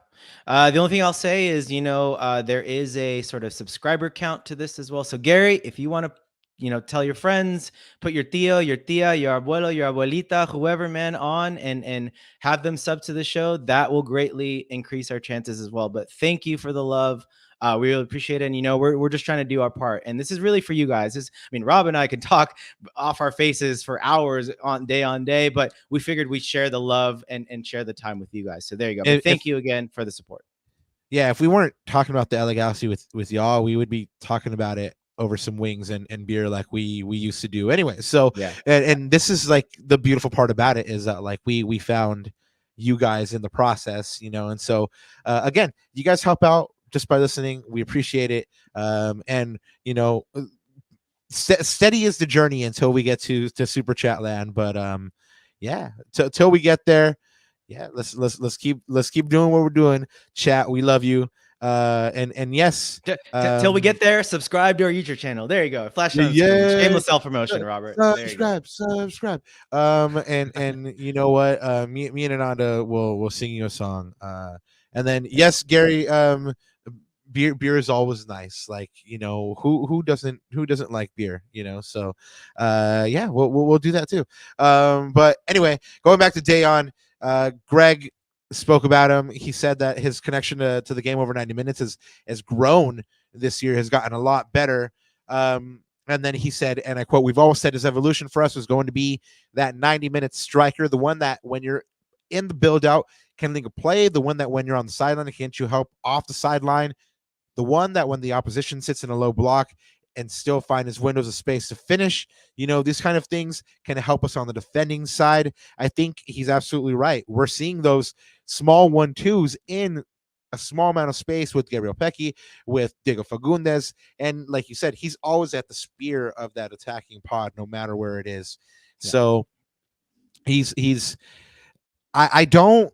The only thing I'll say is, you know, there is a sort of subscriber count to this as well. So Gary, if you want to, you know, tell your friends, put your tío, your tía, your abuelo, your abuelita, whoever, man, on and have them sub to the show, that will greatly increase our chances as well. But thank you for the love. We really appreciate it. And, you know, we're just trying to do our part. And this is really for you guys. I mean, Rob and I can talk off our faces for hours on day, but we figured we'd share the love and share the time with you guys. So there you go. But thank you again for the support. Yeah, if we weren't talking about the LA Galaxy with y'all, we would be talking about it over some wings and beer like we used to do anyway. So yeah, and this is like the beautiful part about it is that like we found you guys in the process, you know, and so again, you guys help out just by listening. We appreciate it. And you know, steady is the journey until we get to super chat land. But yeah, till we get there, yeah, let's keep doing what we're doing. Chat, we love you. And yes, till we get there, subscribe to our YouTube channel. There you go. Flash on screen. Shameless self-promotion, Robert. Subscribe. And you know what? Me and Ananda will sing you a song. And then yes, Gary, beer is always nice. Like, you know, who doesn't like beer, you know? So yeah, we'll do that too. But anyway, going back to Dejan, Greg spoke about him. He said that his connection to the game over 90 minutes has grown this year, has gotten a lot better. And then he said, and I quote, "We've always said his evolution for us was going to be that 90-minute striker, the one that when you're in the build out can link a play, the one that when you're on the sideline can get you help off the sideline, the one that when the opposition sits in a low block and still find his windows of space to finish. You know, these kind of things can help us on the defending side." I think he's absolutely right. We're seeing those small 1-2s in a small amount of space with Gabriel Pecci, with Diego Fagundez. And like you said, he's always at the spear of that attacking pod, no matter where it is. Yeah. So I don't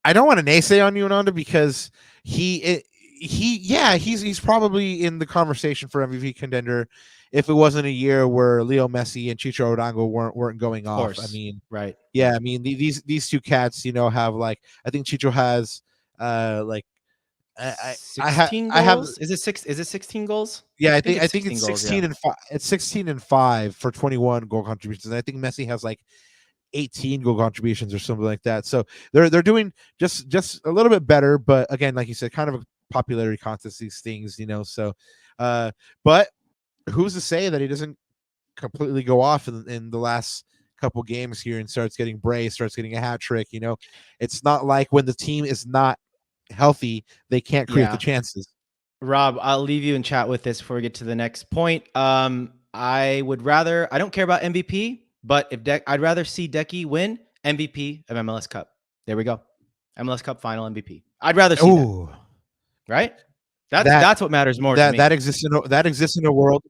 want to naysay on you, Ananda, because he's probably in the conversation for MVP contender if it wasn't a year where Leo Messi and Chicho Arango weren't going off. I mean, right. Yeah, I mean these two cats, you know, have like, I think Chicho has like 16 goals? Is it 16 goals? Yeah, I think it's 16 and 5. It's 16 and 5 for 21 goal contributions. And I think Messi has like 18 goal contributions or something like that. So they're doing just a little bit better, but again, like you said, kind of a popularity contest, these things, you know. So but who's to say that he doesn't completely go off in the last couple games here and starts getting brace, starts getting a hat trick, you know. It's not like when the team is not healthy, they can't create the chances. Rob, I'll leave you in chat with this before we get to the next point. I don't care about MVP, but I'd rather see Decky win MVP of MLS Cup. There we go. MLS Cup final MVP. I'd rather see that. Right? That's what matters more to me. That exists in a world.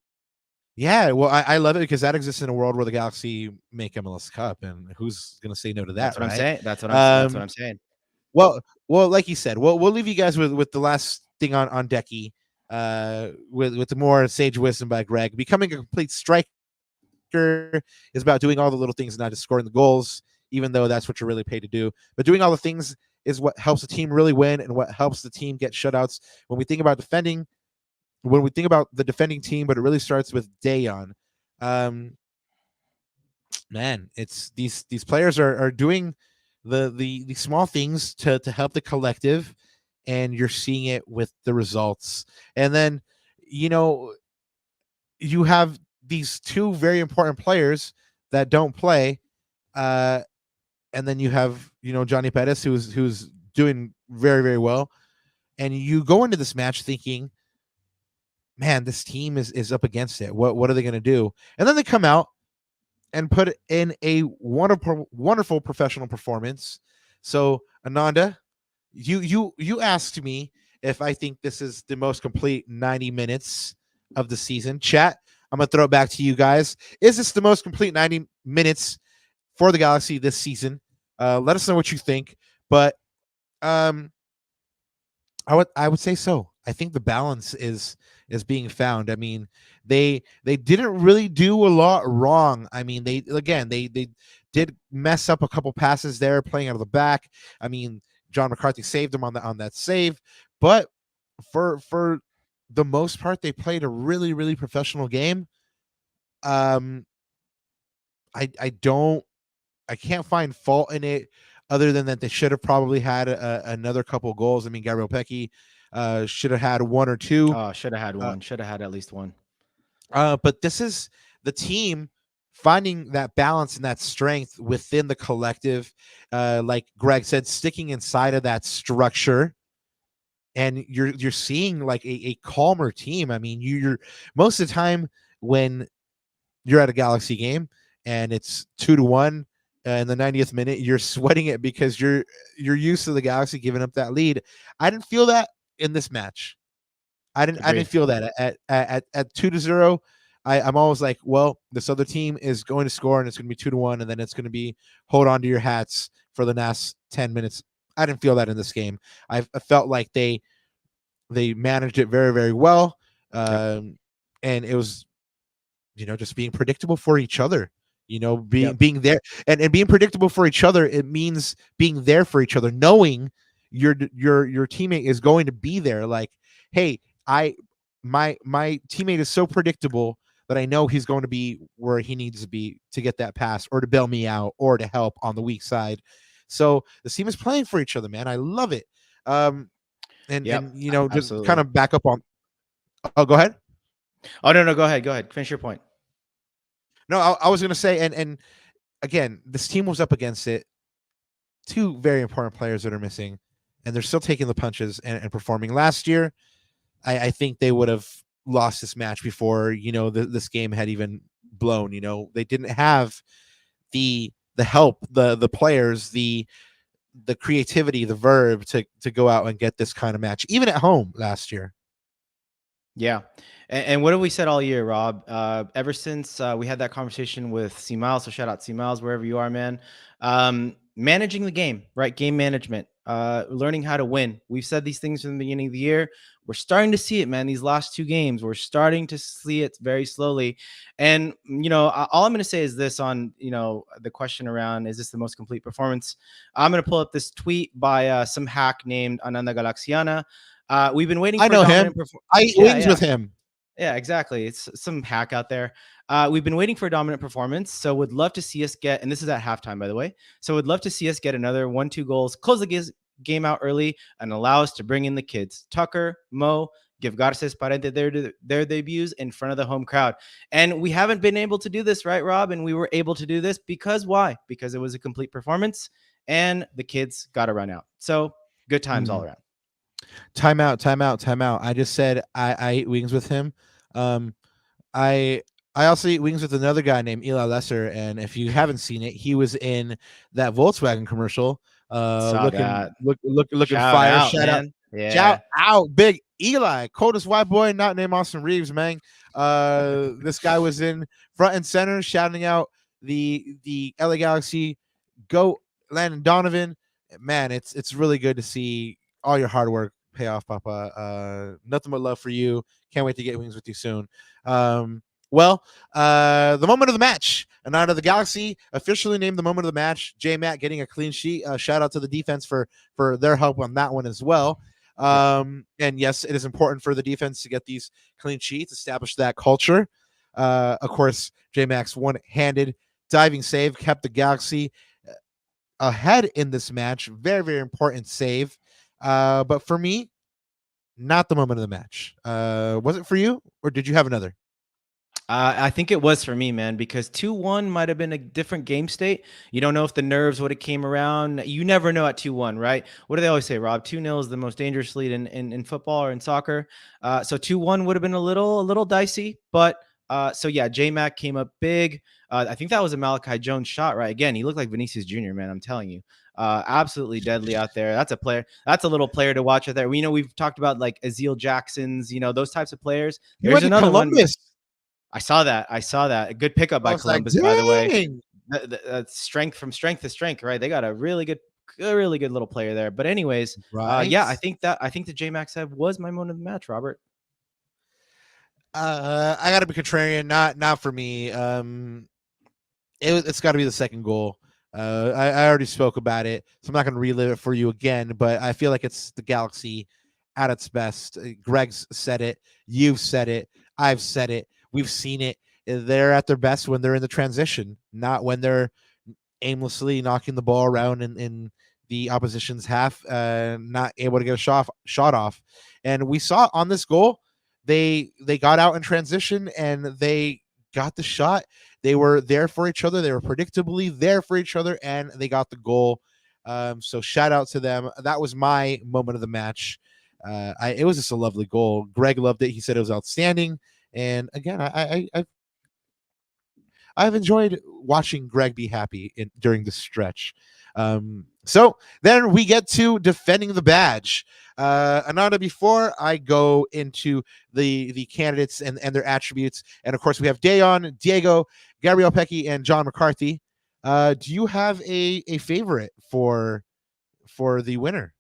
Yeah, well, I love it because that exists in a world where the Galaxy make MLS Cup, and who's going to say no to that? That's what I'm saying. That's what I'm saying. Well, like you said, we'll leave you guys with the last thing on Decky, with the more sage wisdom by Greg. Becoming a complete striker is about doing all the little things, not just scoring the goals, even though that's what you're really paid to do. But doing all the things is what helps the team really win and what helps the team get shutouts. When we think about defending, when we think about the defending team, but it really starts with Dejan. man, it's these players are doing the small things to help the collective, and you're seeing it with the results. And then, you know, you have these two very important players that don't play, and then you have, you know, Johnny Pettis, who's doing very, very well. And you go into this match thinking, man, this team is up against it. What are they going to do? And then they come out and put in a wonderful professional performance. So Ananda, you asked me if I think this is the most complete 90 minutes of the season. Chat, I'm gonna throw it back to you guys. Is this the most complete 90 minutes for the Galaxy this season? Let us know what you think. But I would say so. I think the balance is being found. I mean, they didn't really do a lot wrong. I mean, they did mess up a couple passes there, playing out of the back. I mean, John McCarthy saved them on that save, but for the most part, they played a really, really professional game. I can't find fault in it, other than that they should have probably had another couple goals. I mean, Gabriel Pecky should have had one or two. Oh, should have had one. Should have had at least one. But this is the team finding that balance and that strength within the collective. Like Greg said, sticking inside of that structure, and you're seeing like a calmer team. I mean, you're most of the time when you're at a Galaxy game and it's 2-1 in the 90th minute, you're sweating it because you're used to the Galaxy giving up that lead. I didn't feel that in this match. I didn't feel that at 2-0. I'm always like, well, this other team is going to score and it's going to be 2-1, and then it's going to be hold on to your hats for the last 10 minutes. I didn't feel that in this game. I felt like they managed it very, very well, and it was, you know, just being predictable for each other. You know, being there and being predictable for each other. It means being there for each other, knowing your teammate is going to be there. Like, hey, my teammate is so predictable that I know he's going to be where he needs to be to get that pass or to bail me out or to help on the weak side. So the team is playing for each other, man. I love it. And you know, just kind of back up on. Oh, go ahead. Oh, no, go ahead. Finish your point. No, I was going to say, and again, this team was up against it. Two very important players that are missing, and they're still taking the punches and performing. Last year, I think they would have lost this match before, you know, this game had even blown. You know, they didn't have the help, the players, the creativity, the verve to go out and get this kind of match, even at home last year. Yeah. And what have we said all year, Rob? Ever since we had that conversation with C Miles, so shout out C Miles, wherever you are, man. Managing the game, right? Game management, learning how to win. We've said these things from the beginning of the year. We're starting to see it, man. These last two games, we're starting to see it very slowly. And, you know, all I'm going to say is this on, you know, the question around, is this the most complete performance? I'm going to pull up this tweet by some hack named Ananda Galaxiana. We've been waiting for him. I eat wings with him. Yeah, exactly. It's some hack out there. We've been waiting for a dominant performance, so would love to see us get, and this is at halftime, by the way, so would love to see us get another 1-2 goals, close the game out early, and allow us to bring in the kids. Tucker, Mo, give Garces Paredes their debuts in front of the home crowd. And we haven't been able to do this, right, Rob? And we were able to do this because why? Because it was a complete performance, and the kids got to run out. So good times all around. Time out. I just said I eat wings with him. I also eat wings with another guy named EliLesser, and if you haven't seen it, he was in that Volkswagen commercial. Looking fire. Shout out. Yeah. Shout out, big Eli, coldest white boy, not named Austin Reeves, man. This guy was in front and center, shouting out the LA Galaxy, go Landon Donovan. Man, it's really good to see all your hard work pay off, Papa. Nothing but love for you. Can't wait to get wings with you soon. The moment of the match. Ananda, the Galaxy officially named the moment of the match. J-Matt getting a clean sheet. Shout out to the defense for their help on that one as well. And yes, it is important for the defense to get these clean sheets, establish that culture. Of course, J-Max one-handed diving save kept the Galaxy ahead in this match. Very, very important save. But for me, not the moment of the match. Was it for you, or did you have another? I think it was for me, man, because 2-1 might have been a different game state. You don't know if the nerves would have came around. You never know at 2-1, right? What do they always say, Rob? 2-0 is the most dangerous lead in football or in soccer. So 2-1 would have been a little dicey. But so yeah, J-Mac came up big. I think that was a Malachi Jones shot, right? Again, he looked like Vinicius Jr., man, I'm telling you. Absolutely deadly out there. That's a player. That's a little player to watch out there. We've talked about like Azeel Jacksons, those types of players. There's another Columbus. one. I saw that. A good pickup by Columbus, by the way. Strength from strength to strength, right? They got a really good little player there. But anyways, Right. yeah, I think the J-Max save was my moment of the match, Robert. I got to be contrarian. Not for me. It's got to be the second goal. I already spoke about it, so I'm not going to relive it for you again. But I feel like it's the Galaxy at its best. Greg's said it. You've said it. I've said it. We've seen it. They're at their best when they're in the transition, not when they're aimlessly knocking the ball around in the opposition's half, not able to get a shot off. And we saw on this goal, they got out in transition and they got the shot. They were there for each other. They were predictably there for each other, and they got the goal. So shout out to them. That was my moment of the match. It was just a lovely goal. Greg loved it. He said it was outstanding. And again, I've enjoyed watching Greg be happy during this stretch. So then we get to defending the badge. Ananda, before I go into the candidates and their attributes, and of course we have Dejan, Diego, Gabriel Pecky, and John McCarthy. Do you have a favorite for the winner?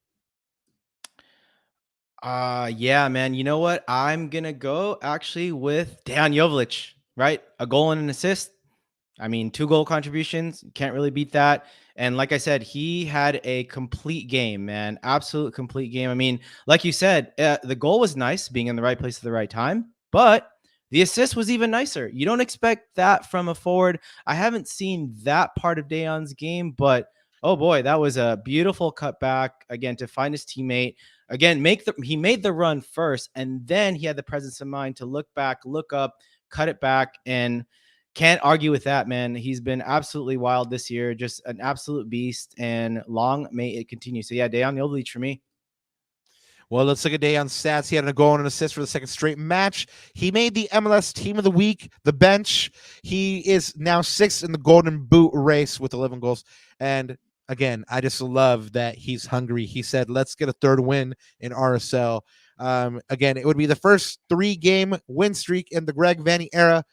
Yeah, man. You know what? I'm gonna go actually with Dejan Joveljic, right? A goal and an assist. I mean, 2 goal contributions. Can't really beat that. And like I said, he had a complete game, man. Absolute complete game. I mean, like you said, the goal was nice, being in the right place at the right time, but the assist was even nicer. You don't expect that from a forward. I haven't seen that part of Dejan's game, but oh boy, that was a beautiful cutback again to find his teammate. Again, he made the run first, and then he had the presence of mind to look back, look up, cut it back, and can't argue with that, man. He's been absolutely wild this year, just an absolute beast, and long may it continue. So yeah, Dejan Joveljic for me. Well, let's look at Dejan's stats. He had a goal and an assist for the second straight match. He made the MLS Team of the Week, the bench. He is now 6th in the Golden Boot race with 11 goals. And again, I just love that he's hungry. He said, let's get a 3rd win in RSL. Again, it would be the first 3-game win streak in the Greg Vanney era.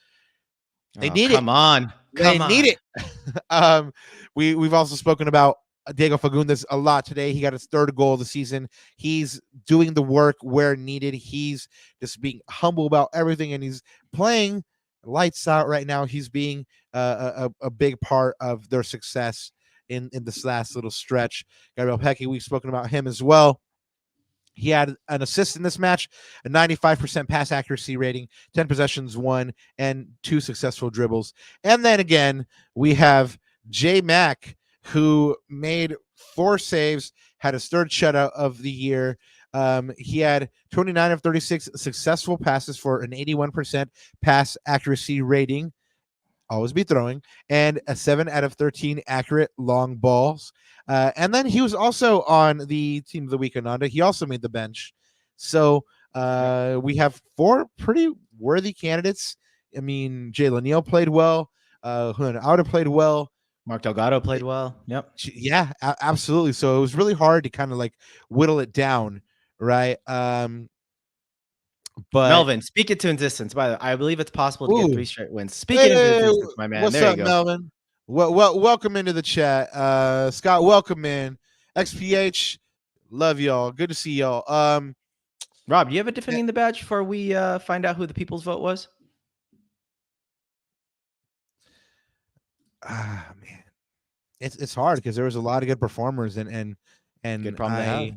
They need it. Come on. They need it. We've also spoken about Diego Fagundez a lot today. He got his 3rd goal of the season. He's doing the work where needed. He's just being humble about everything, and he's playing lights out right now. He's being a big part of their success in this last little stretch. Gabriel Pecky, we've spoken about him as well. He had an assist in this match, a 95% pass accuracy rating, 10 possessions won, and 2 successful dribbles. And then again, we have J-Mac, who made 4 saves, had his 3rd shutout of the year. He had 29 of 36 successful passes for an 81% pass accuracy rating. Always be throwing, and a 7 out of 13 accurate long balls. And then he was also on the Team of the Week, Ananda. He also made the bench. So we have 4 pretty worthy candidates. I mean, Jalen Neal played well. Auda played well. Mark Delgado played well. Yep. Yeah, absolutely. So it was really hard to kind of like whittle it down, right? But Melvin, speak it to existence. By the way, I believe it's possible to get 3 straight wins. Speak it into existence, my man. What's there up, you go. Melvin? Well, welcome into the chat. Scott, welcome in. XPH, love y'all. Good to see y'all. Rob, do you have a defending the badge before we find out who the people's vote was? Man, it's hard because there was a lot of good performers and Good problem to have.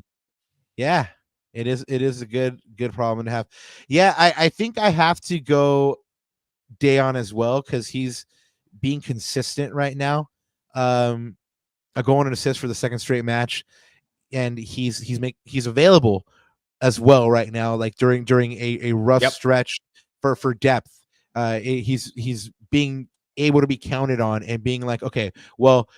Yeah, it is a good problem to have. Yeah, I think I have to go Dejan as well because he's being consistent right now. A goal and an assist for the second straight match, and he's available as well right now. Like during a rough stretch for depth, he's being able to be counted on and being like, okay, well,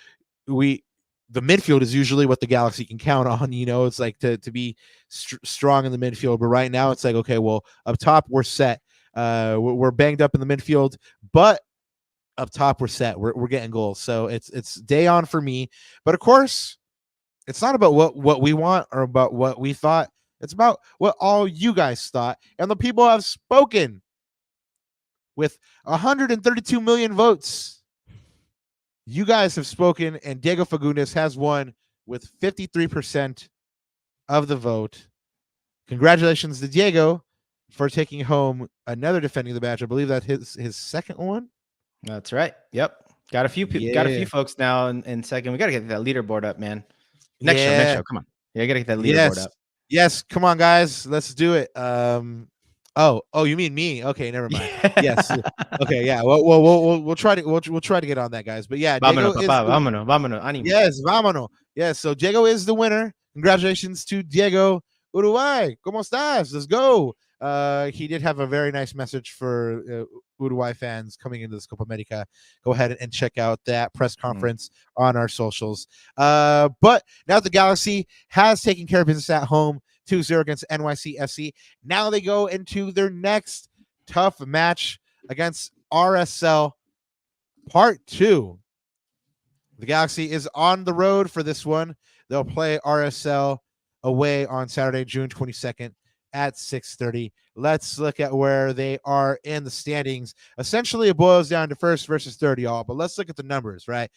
the midfield is usually what the Galaxy can count on. It's like to be strong in the midfield, but right now it's like, okay, well, up top we're set. We're banged up in the midfield, but up top we're set. We're getting goals. So it's Dejan for me. But of course, it's not about what we want or about what we thought. It's about what all you guys thought, and the people have spoken. With 132 million votes, you guys have spoken, and Diego Fagundez has won with 53% of the vote. Congratulations to Diego for taking home another defending the badge. I believe that his second one. That's right. Yep. Got a few folks now in second. We got to get that leaderboard up, man. Next show. Come on. Yeah, got to get that leaderboard up. Yes. Come on, guys. Let's do it. Oh, you mean me? Okay, never mind. Yes. Okay, yeah. We'll try to get on that, guys. But yeah, vámonos. Animo. Yes, vámonos. Yes. So Diego is the winner. Congratulations to Diego. Uruguay, ¿cómo estás? Let's go. He did have a very nice message for Uruguay fans coming into this Copa America. Go ahead and check out that press conference on our socials. But now the Galaxy has taken care of business at home. 2-0 against Nycfc. Now they go into their next tough match against RSL Part 2. The Galaxy is on the road for this one. They'll play RSL away on Saturday, June 22nd at 6:30. Let's look at where they are in the standings. Essentially, it boils down to first versus third, y'all. But let's look at the numbers, right?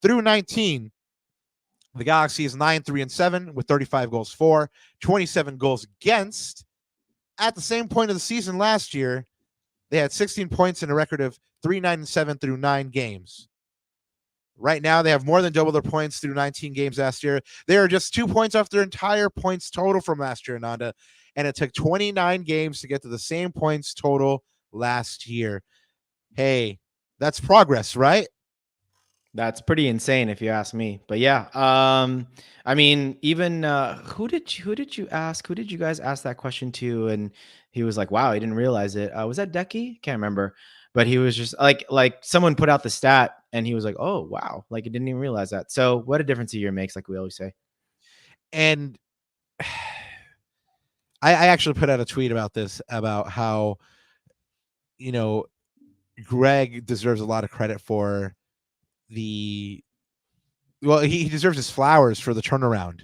Through 19, the Galaxy is 9-3-7 with 35 goals for, 27 goals against. At the same point of the season last year, they had 16 points and a record of 3-9-7 through 9 games. Right now, they have more than double their points through 19 games last year. They are just 2 points off their entire points total from last year, Ananda. And it took 29 games to get to the same points total last year. Hey, that's progress, right? That's pretty insane if you ask me. But yeah, I mean, even who did you ask? Who did you guys ask that question to? And he was like, "Wow, I didn't realize it." Was that Decky? Can't remember. But he was just like someone put out the stat, and he was like, "Oh, wow!" Like, I didn't even realize that. So, what a difference a year makes, like we always say. And I actually put out a tweet about this, about how, Greg deserves a lot of credit for he deserves his flowers for the turnaround,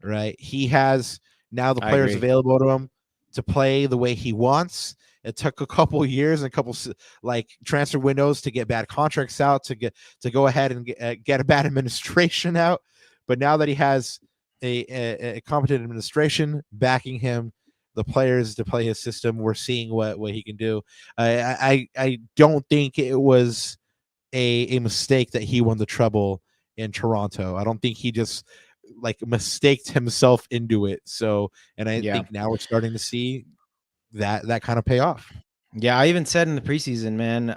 right? He has now the players available to him to play the way he wants. It took a couple years and a couple transfer windows to get bad contracts out, to go ahead and get a bad administration out. But now that he has a competent administration backing him, the players to play his system, we're seeing what he can do. I don't think it was a mistake that he won the treble in Toronto. I don't think he just mistaked himself into it. So, and I think now we're starting to see that kind of pay off. Yeah, I even said in the preseason, man,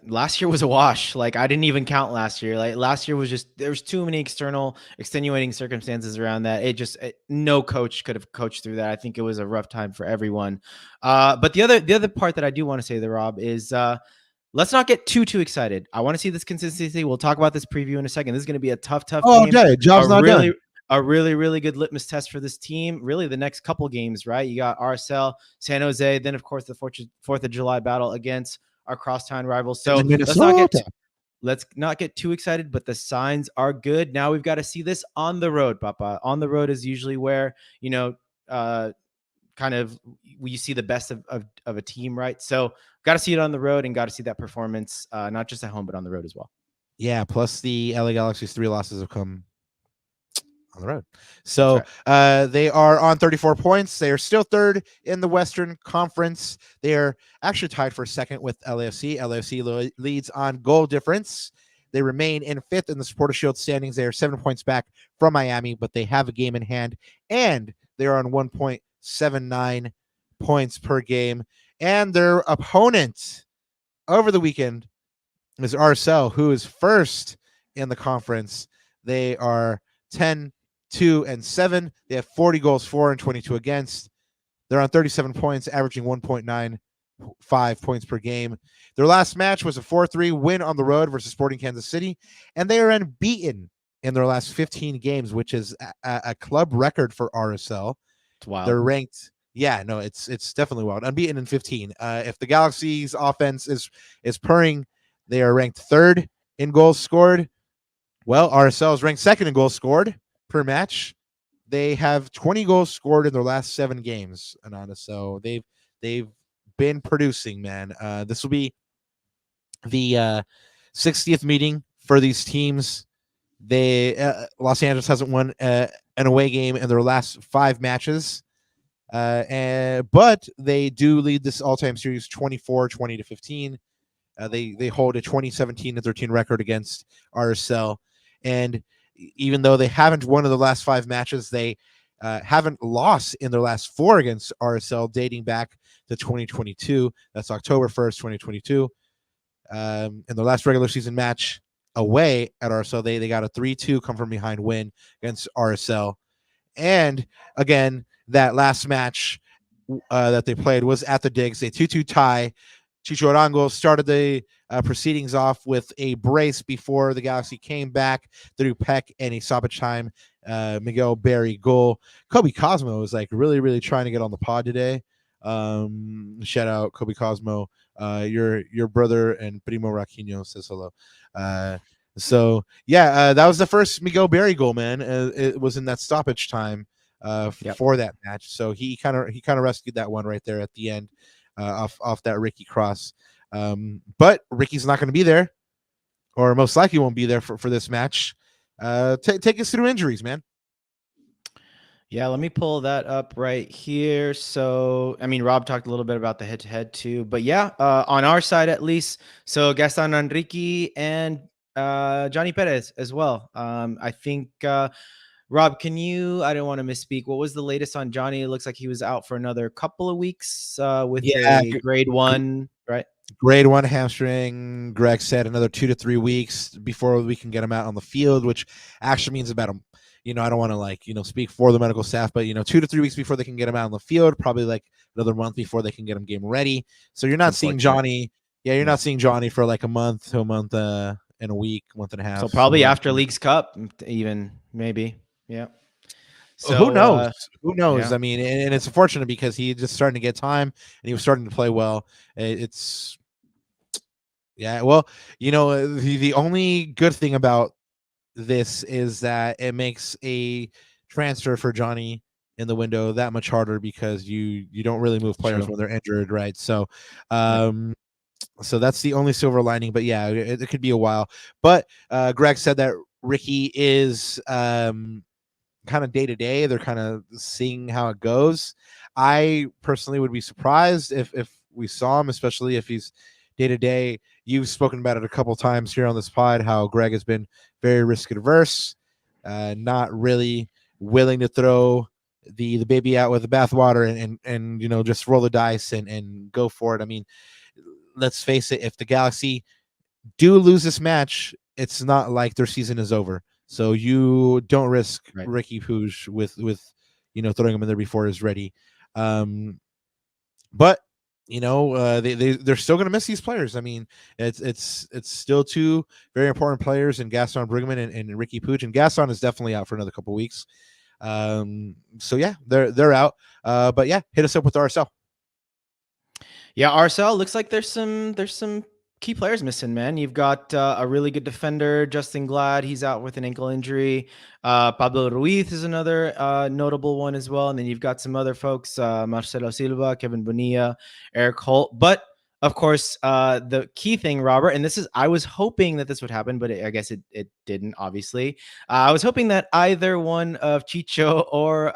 last year was a wash. Like, I didn't even count last year. Like, last year was just, there was too many external extenuating circumstances around that. No coach could have coached through that. I think it was a rough time for everyone. But the other part that I do want to say there, Rob, is let's not get too excited. I want to see this consistency. We'll talk about this preview in a second. This is going to be a tough game. Okay, job's not done. A really good litmus test for this team. Really, the next couple games, right? You got RSL, San Jose, then of course the 4th of July battle against our crosstown rivals. So let's not get too excited, but the signs are good. Now we've got to see this on the road, Papa. On the road is usually where kind of you see the best of a team, right? So got to see it on the road and got to see that performance, not just at home but on the road as well. Yeah. Plus the LA Galaxy's 3 losses have come on the road. So they are on 34 points. They are still third in the Western Conference. They are actually tied for second with LAFC. LAFC leads on goal difference. They remain in 5th in the Supporter Shield standings. They are 7 points back from Miami, but they have a game in hand, and they are on 1.79 points per game. And their opponent over the weekend is RSL, who is first in the conference. They are 10-2-7. They have 40 goals for and 22 against. They're on 37 points, averaging 1.95 points per game. Their last match was a 4-3 win on the road versus Sporting Kansas City, and they are unbeaten in their last 15 games, which is a club record for RSL. It's wild. They're ranked. Yeah, no, it's definitely wild. Unbeaten in 15. If the Galaxy's offense is purring, they are ranked third in goals scored. Well, RSL is ranked second in goals scored per match. They have 20 goals scored in their last 7 games, Ananda. So they've been producing, man. This will be the 60th meeting for these teams. They Los Angeles hasn't won an away game in their last 5 matches. But they do lead this all-time series 24-20-15. They hold a 20-17-13 record against RSL, and even though they haven't won in the last 5 matches, they haven't lost in their last 4 against RSL, dating back to 2022. That's October 1st, 2022. In the last regular season match away at RSL, they got a 3-2 come from behind win against RSL, and again, that last match that they played was at the Digs, a 2-2 tie. Chicho Arango started the proceedings off with a brace before the Galaxy came back through Peck and a stoppage time. Miguel Berry goal. Kobe Cosmo was like really trying to get on the pod today. Shout out Kobe Cosmo. Your brother and Primo Raquinho says hello. So yeah, that was the first Miguel Berry goal, man. It was in that stoppage time for that match. So he kind of rescued that one right there at the end. Off that Riqui cross. But Ricky's not going to be there, or most likely won't be there for this match. Take us through injuries, man. Yeah, let me pull that up right here. So, I mean, Rob talked a little bit about the head-to-head too, but yeah, on our side at least. So Gaston Riqui and Johnny Perez as well. I think Rob, can you, I don't want to misspeak, what was the latest on Johnny? It looks like he was out for another couple of weeks with a grade 1, right? Grade 1 hamstring. Greg said another 2 to 3 weeks before we can get him out on the field, which actually means about I don't want to speak for the medical staff, but 2 to 3 weeks before they can get him out on the field, probably like another month before they can get him game ready. So you're not seeing Johnny. Yeah, you're not seeing Johnny for like a month to a month and a week, month and a half. So probably after Leagues Cup, even maybe. Yeah. So who knows? Who knows? Yeah. I mean, and it's unfortunate because he just starting to get time and he was starting to play well. Well, the only good thing about this is that it makes a transfer for Johnny in the window that much harder because you don't really move players when they're injured, right? So, so that's the only silver lining. But yeah, it could be a while. But Greg said that Riqui is kind of day to day. They're kind of seeing how it goes. I personally would be surprised if we saw him, especially if he's day to day. You've spoken about it a couple times here on this pod, how Greg has been very risk adverse, not really willing to throw the baby out with the bathwater and just roll the dice and go for it. I mean, let's face it, if the Galaxy do lose this match, it's not like their season is over. So you don't risk Riqui Puig with throwing him in there before he's ready. But they're still going to miss these players. I mean, it's still 2 very important players in Gaston Bruggeman and Riqui Puig, and Gaston is definitely out for another couple weeks. So yeah, they're out. But yeah, hit us up with RSL. Yeah, RSL looks like there's some key players missing, man. You've got a really good defender, Justin Glad. He's out with an ankle injury. Pablo Ruiz is another notable one as well. And then you've got some other folks, Marcelo Silva, Kevin Bonilla, Eric Holt. But of course, the key thing, Robert, and I was hoping that this would happen, but I guess it didn't, obviously. I was hoping that either one of Chicho or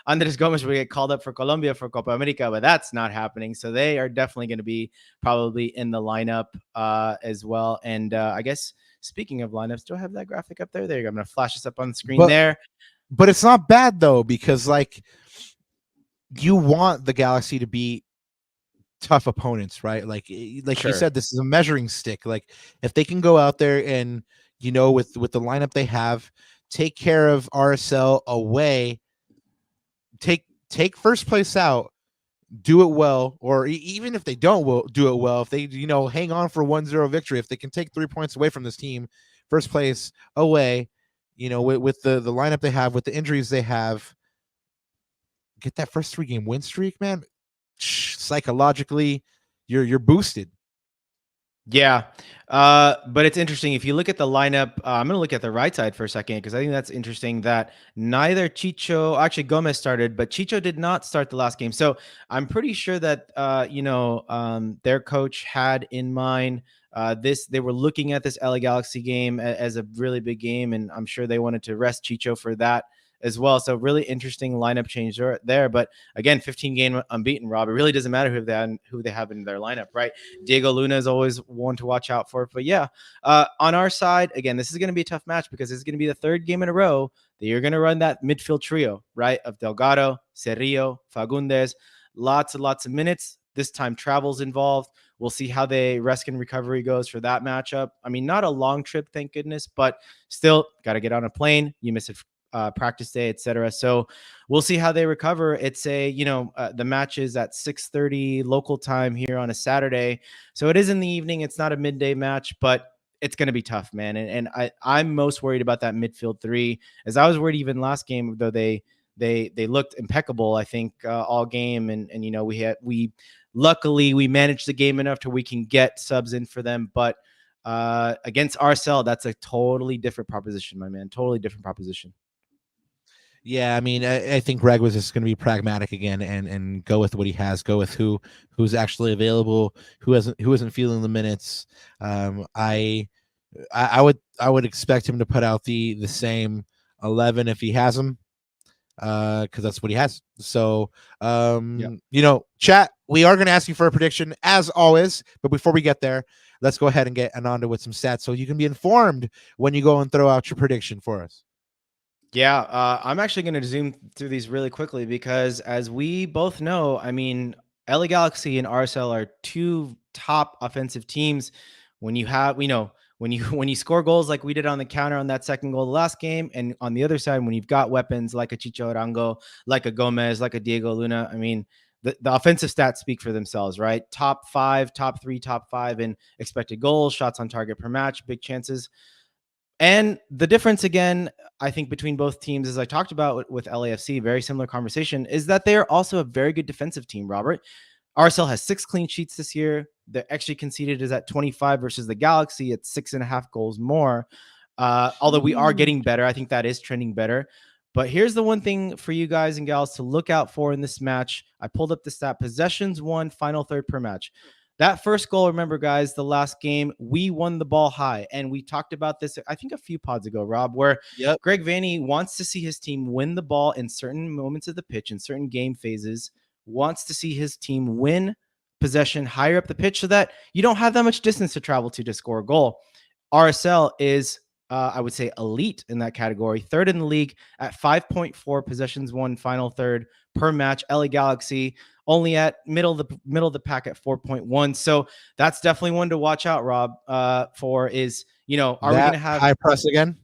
Andres Gomez would get called up for Colombia for Copa America, but that's not happening. So they are definitely going to be probably in the lineup as well. And I guess speaking of lineups, do I have that graphic up there? There you go. I'm going to flash this up on the screen there. But it's not bad, though, because you want the Galaxy to be tough opponents, right? Like Sure. you said, this is a measuring stick. Like if they can go out there and, you know, with the lineup they have, take care of RSL away, take first place out, do it well, or even if they don't do it well, if they, you know, hang on for 1-0 victory, if they can take 3 points away from this team, first place away, you know, with the lineup they have, with the injuries they have, get that first 3-game win streak, man. Psychologically, you're boosted. Yeah. But it's interesting. If you look at the lineup, I'm going to look at the right side for a second, because I think that's interesting that neither Chicho, actually Gomez started, but Chicho did not start the last game. So I'm pretty sure that, their coach had in mind they were looking at this LA Galaxy game as a really big game, and I'm sure they wanted to rest Chicho for that as well. So really interesting lineup change there. But again, 15-game unbeaten, Rob. It really doesn't matter who they have in their lineup, right? Diego Luna is always one to watch out for. But yeah, on our side, again, this is going to be a tough match, because this is going to be the 3rd game in a row that you're going to run that midfield trio, right? Of Delgado, Cerrillo, Fagundez, lots and lots of minutes. This time travel's involved. We'll see how the rest and recovery goes for that matchup. I mean, not a long trip, thank goodness, but still got to get on a plane. You miss it. Practice day, etc. So we'll see how they recover. It's the match is at 6:30 local time here on a Saturday, so it is in the evening. It's not a midday match, but it's going to be tough, man. And I'm most worried about that midfield 3, as I was worried even last game, though they looked impeccable, I think, all game. And we luckily we managed the game enough to we can get subs in for them, but against RSL, that's a totally different proposition, my man. Totally different proposition. Yeah, I mean, I think Greg was just going to be pragmatic again and go with what he has, go with who's actually available, who isn't feeling the minutes. I would expect him to put out the same 11 if he has them, because that's what he has. So, chat, we are going to ask you for a prediction as always, but before we get there, let's go ahead and get Ananda with some stats so you can be informed when you go and throw out your prediction for us. Yeah, I'm actually going to zoom through these really quickly, because as we both know, I mean, LA Galaxy and RSL are 2 top offensive teams. When you have, when you score goals like we did on the counter on that second goal the last game, and on the other side, when you've got weapons like a Chicho Arango, like a Gomez, like a Diego Luna, I mean, the offensive stats speak for themselves, right? Top 5, top 3, top 5 in expected goals, shots on target per match, big chances. And the difference, again, I think between both teams, as I talked about with LAFC, very similar conversation, is that they are also a very good defensive team, Robert. RSL has 6 clean sheets this year. The XG conceded is at 25 versus the Galaxy at 6.5 goals more. Although we are getting better. I think that is trending better. But here's the one thing for you guys and gals to look out for in this match. I pulled up the stat: possessions won, final third per match. That first goal, remember, guys, the last game, we won the ball high. And we talked about this, I think, a few pods ago, Rob, where Greg Vanney wants to see his team win the ball in certain moments of the pitch, in certain game phases, wants to see his team win possession higher up the pitch so that you don't have that much distance to travel to score a goal. RSL is, I would say, elite in that category, 3rd in the league at 5.4 possessions won, final third per match. LA Galaxy only at middle of the pack at 4.1. So that's definitely one to watch out, Rob, for is, are we going to have high press again?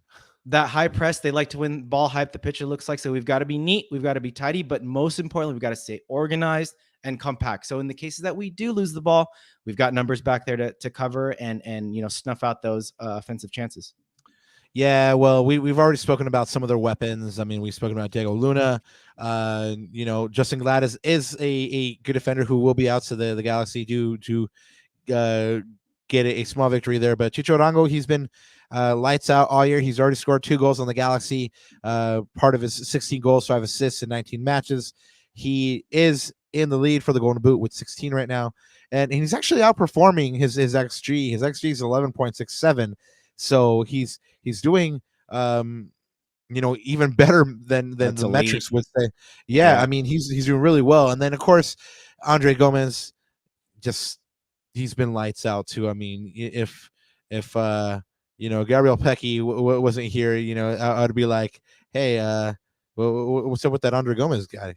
That high press, they like to win ball high up the pitch, it looks like. So we've got to be neat. We've got to be tidy. But most importantly, we've got to stay organized and compact. So in the cases that we do lose the ball, we've got numbers back there to cover and snuff out those offensive chances. Yeah, well, we've already spoken about some of their weapons. I mean, we've spoken about Diego Luna. Justin Gladys is a good defender who will be out to the Galaxy to get a small victory there. But Chicho Arango, he's been lights out all year. He's already scored 2 goals on the Galaxy, part of his 16 goals, 5 assists in 19 matches. He is in the lead for the Golden Boot with 16 right now, and he's actually outperforming his XG. His XG is 11.67, so he's doing even better than That's the elite. metrics would say. Yeah, I mean, he's doing really well. And then of course Andre Gomez, he's been lights out too. I mean, if Gabriel Pecky wasn't here, I would be like, hey, what's up with that Andre Gomez guy?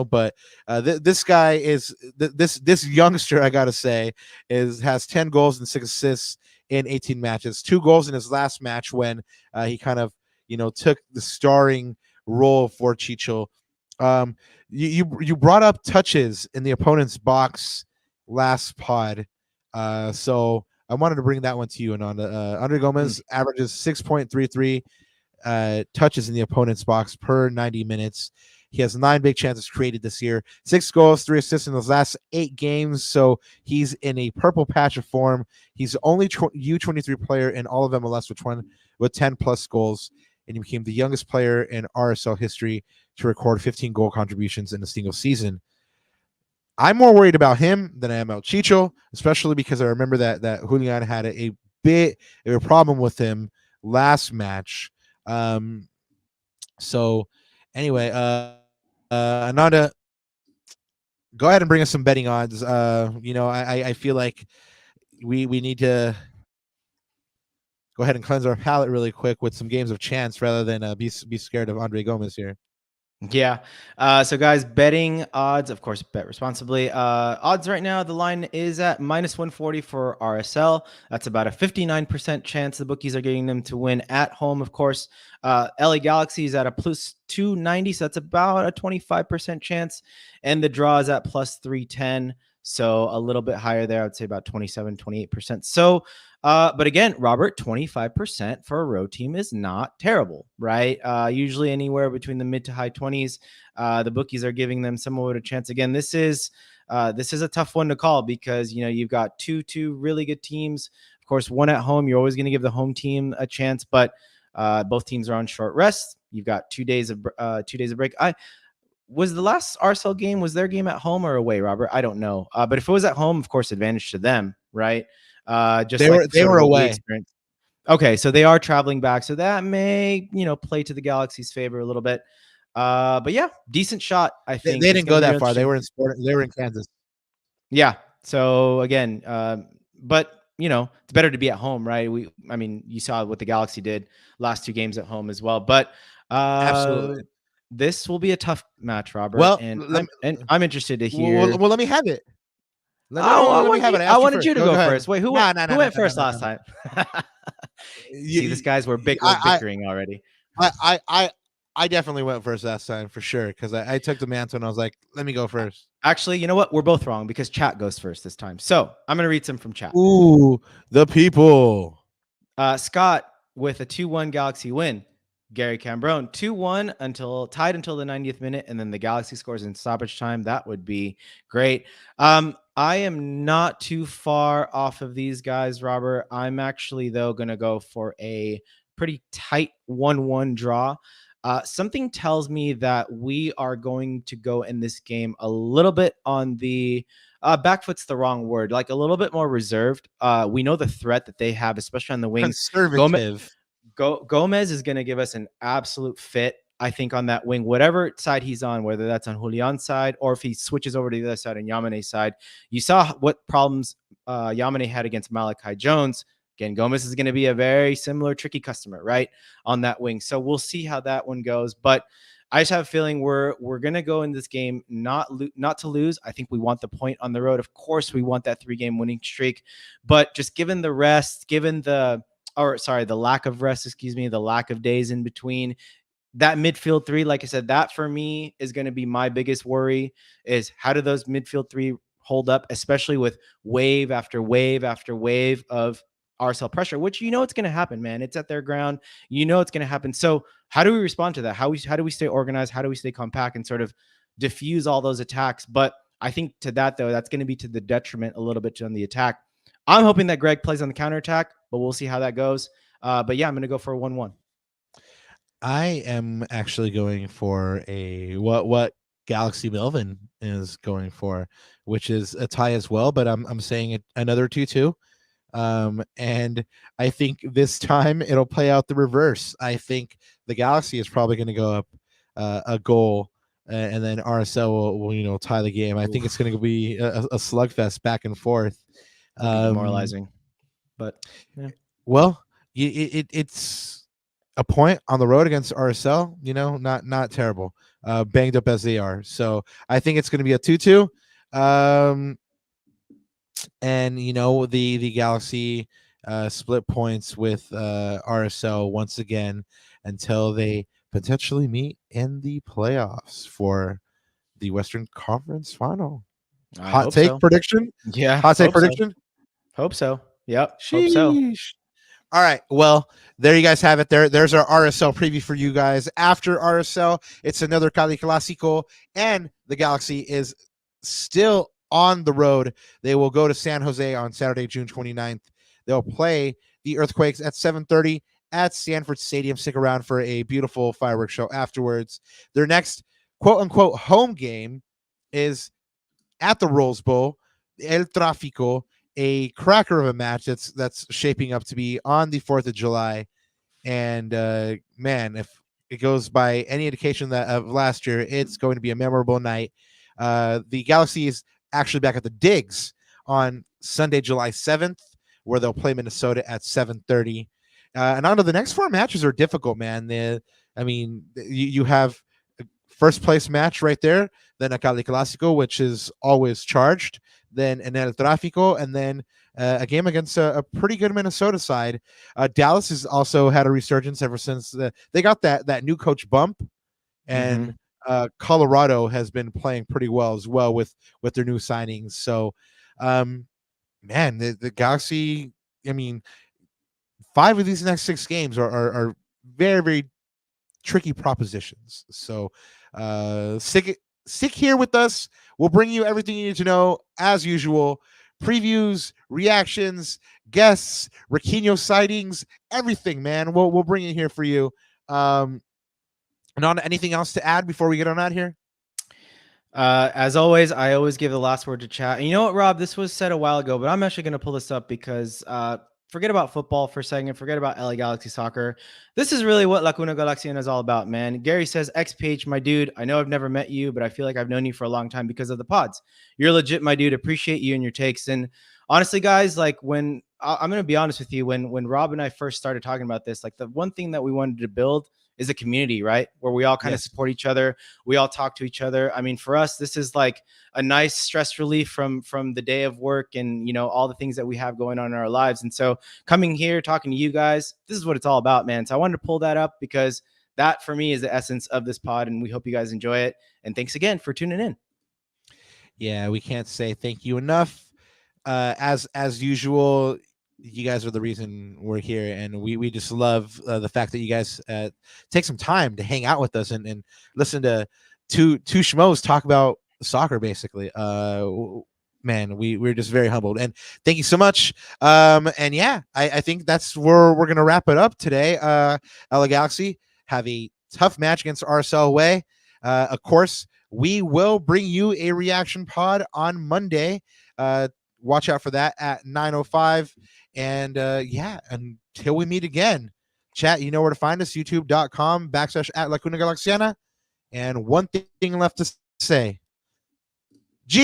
But this guy is this youngster. I gotta say, has 10 goals and 6 assists in 18 matches. 2 goals in his last match when he kind of took the starring role for Chicho. You brought up touches in the opponent's box last pod, so I wanted to bring that one to you. Ananda. Andre Gomez averages 6.33 touches in the opponent's box per 90 minutes. He has 9 big chances created this year, 6 goals, 3 assists in those last 8 games. So he's in a purple patch of form. He's the only U23 player in all of MLS with 10 plus goals, and he became the youngest player in RSL history to record 15 goal contributions in a single season. I'm more worried about him than I am about Chicho, especially because I remember that Julian had a bit of a problem with him last match. So anyway, Ananda, go ahead and bring us some betting odds. I feel like we need to go ahead and cleanse our palate really quick with some games of chance rather than be scared of Andre Gomez here. Yeah. So guys, betting odds, of course, bet responsibly. Odds right now, the line is at -140 for RSL. That's about a 59% chance the bookies are getting them to win at home. Of course, LA Galaxy is at a +290, so that's about a 25% chance. And the draw is at +310. So a little bit higher there. I would say about 27, 28%. So, but again, Robert, 25% for a road team is not terrible, right? Usually anywhere between the mid to high 20s, the bookies are giving them somewhat a chance. Again, this is a tough one to call because, you've got two really good teams. Of course, one at home, you're always going to give the home team a chance, but both teams are on short rest. You've got 2 days of break. Was the last RSL game, was their game at home or away, Robert? I don't know. But if it was at home, of course, advantage to them, right? They were away. Okay, so they are traveling back. So that may, play to the Galaxy's favor a little bit. But yeah, decent shot, I think. They didn't go that far. They were in Kansas. Yeah. So again, but it's better to be at home, right? You saw what the Galaxy did last 2 games at home as well. But absolutely. This will be a tough match, Robert. Well, I'm interested to hear. Well, let me have it. I wanted you to go first. Wait, who went first last time? See, these guys were bickering already. I definitely went first last time for sure because I took the mantle and I was like, let me go first. Actually, you know what? We're both wrong because chat goes first this time. So I'm going to read some from chat. Ooh, the people. Scott with a 2-1 Galaxy win. Gary Cambrone 2-1 tied until the 90th minute, and then the Galaxy scores in stoppage time. That would be great. I am not too far off of these guys, Robert. I'm actually, though, going to go for a pretty tight 1-1 draw. Something tells me that we are going to go in this game a little bit on the back foot's the wrong word, like a little bit more reserved. We know the threat that they have, especially on the wings. Conservative. Gomez is going to give us an absolute fit, I think, on that wing, whatever side he's on, whether that's on Julian's side or if he switches over to the other side on Yamane's side. You saw what problems Yamane had against Malachi Jones. Again, Gomez is going to be a very similar, tricky customer, right, on that wing. So we'll see how that one goes. But I just have a feeling we're going to go in this game not to lose. I think we want the point on the road. Of course, we want that 3-game winning streak. But just given the rest, the lack of rest, the lack of days in between, that midfield 3, like I said, that for me is going to be my biggest worry is how do those midfield 3 hold up, especially with wave after wave after wave of RSL pressure, which it's going to happen, man. It's at their ground. It's going to happen. So how do we respond to that? How do we stay organized? How do we stay compact and sort of diffuse all those attacks? But I think to that, though, that's going to be to the detriment a little bit on the attack. I'm hoping that Greg plays on the counterattack, but we'll see how that goes. But yeah, I'm going to go for a 1-1. I am actually going for a what Galaxy Melvin is going for, which is a tie as well, but I'm saying another 2-2. And I think this time it'll play out the reverse. I think the Galaxy is probably going to go up a goal, and then RSL will tie the game. I think it's going to be a slugfest back and forth. Demoralizing, but yeah. Well, it's a point on the road against RSL, not terrible, banged up as they are. So I think it's going to be a 2-2. And the Galaxy split points with RSL once again until they potentially meet in the playoffs for the Western Conference Final. Hot take prediction? Yeah. Hot take prediction? Hope so. Yep. Hope so. All right. Well, there you guys have it. There's our RSL preview for you guys. After RSL, it's another Cali Clásico, and the Galaxy is still on the road. They will go to San Jose on Saturday, June 29th. They'll play the Earthquakes at 7:30 at Sanford Stadium. Stick around for a beautiful fireworks show afterwards. Their next quote-unquote home game is at the Rose Bowl, El Tráfico, a cracker of a match that's shaping up to be on the 4th of July. And man, if it goes by any indication that of last year, it's going to be a memorable night. The Galaxy is actually back at the Digs on Sunday, July 7th, where they'll play Minnesota at 7:30. And on to the next 4 matches are difficult, man. You have a first place match right there, then a Cali Clásico, which is always charged, then an El Tráfico, and then a game against a pretty good Minnesota side. Dallas has also had a resurgence ever since they got that new coach bump, and Colorado has been playing pretty well as well with their new signings. So, man, the Galaxy, 5 of these next 6 games are very, very tricky propositions. So stick here with us. We'll bring you everything you need to know as usual. Previews, reactions, guests, Riquinho sightings, everything, man. We'll bring it here for you. Ananda, anything else to add before we get on out here? As always, I always give the last word to chat. And you know what, Rob? This was said a while ago, but I'm actually going to pull this up because forget about football for a second. Forget about LA Galaxy soccer. This is really what Laguna Galaxiana is all about, man. Gary says, XPH, my dude, I know I've never met you, but I feel like I've known you for a long time because of the pods. You're legit, my dude. Appreciate you and your takes. And honestly, guys, like when I'm going to be honest with you, when Rob and I first started talking about this, like the one thing that we wanted to build is a community, right? Where we all kind of support each other. We all talk to each other. I mean, for us, this is like a nice stress relief from the day of work and, all the things that we have going on in our lives. And so coming here, talking to you guys, this is what it's all about, man. So I wanted to pull that up because that for me is the essence of this pod, and we hope you guys enjoy it. And thanks again for tuning in. Yeah, we can't say thank you enough. As usual, you guys are the reason we're here, and we just love the fact that you guys take some time to hang out with us and listen to two schmoes talk about soccer, basically. Man, we're just very humbled, and thank you so much. And yeah, I think that's where we're gonna wrap it up today. LA Galaxy have a tough match against RSL away. Of course, we will bring you a reaction pod on Monday. Watch out for that at 9:05. And yeah, until we meet again, chat, you know where to find us, youtube.com/@Laguna Galaxiana. And one thing left to say. G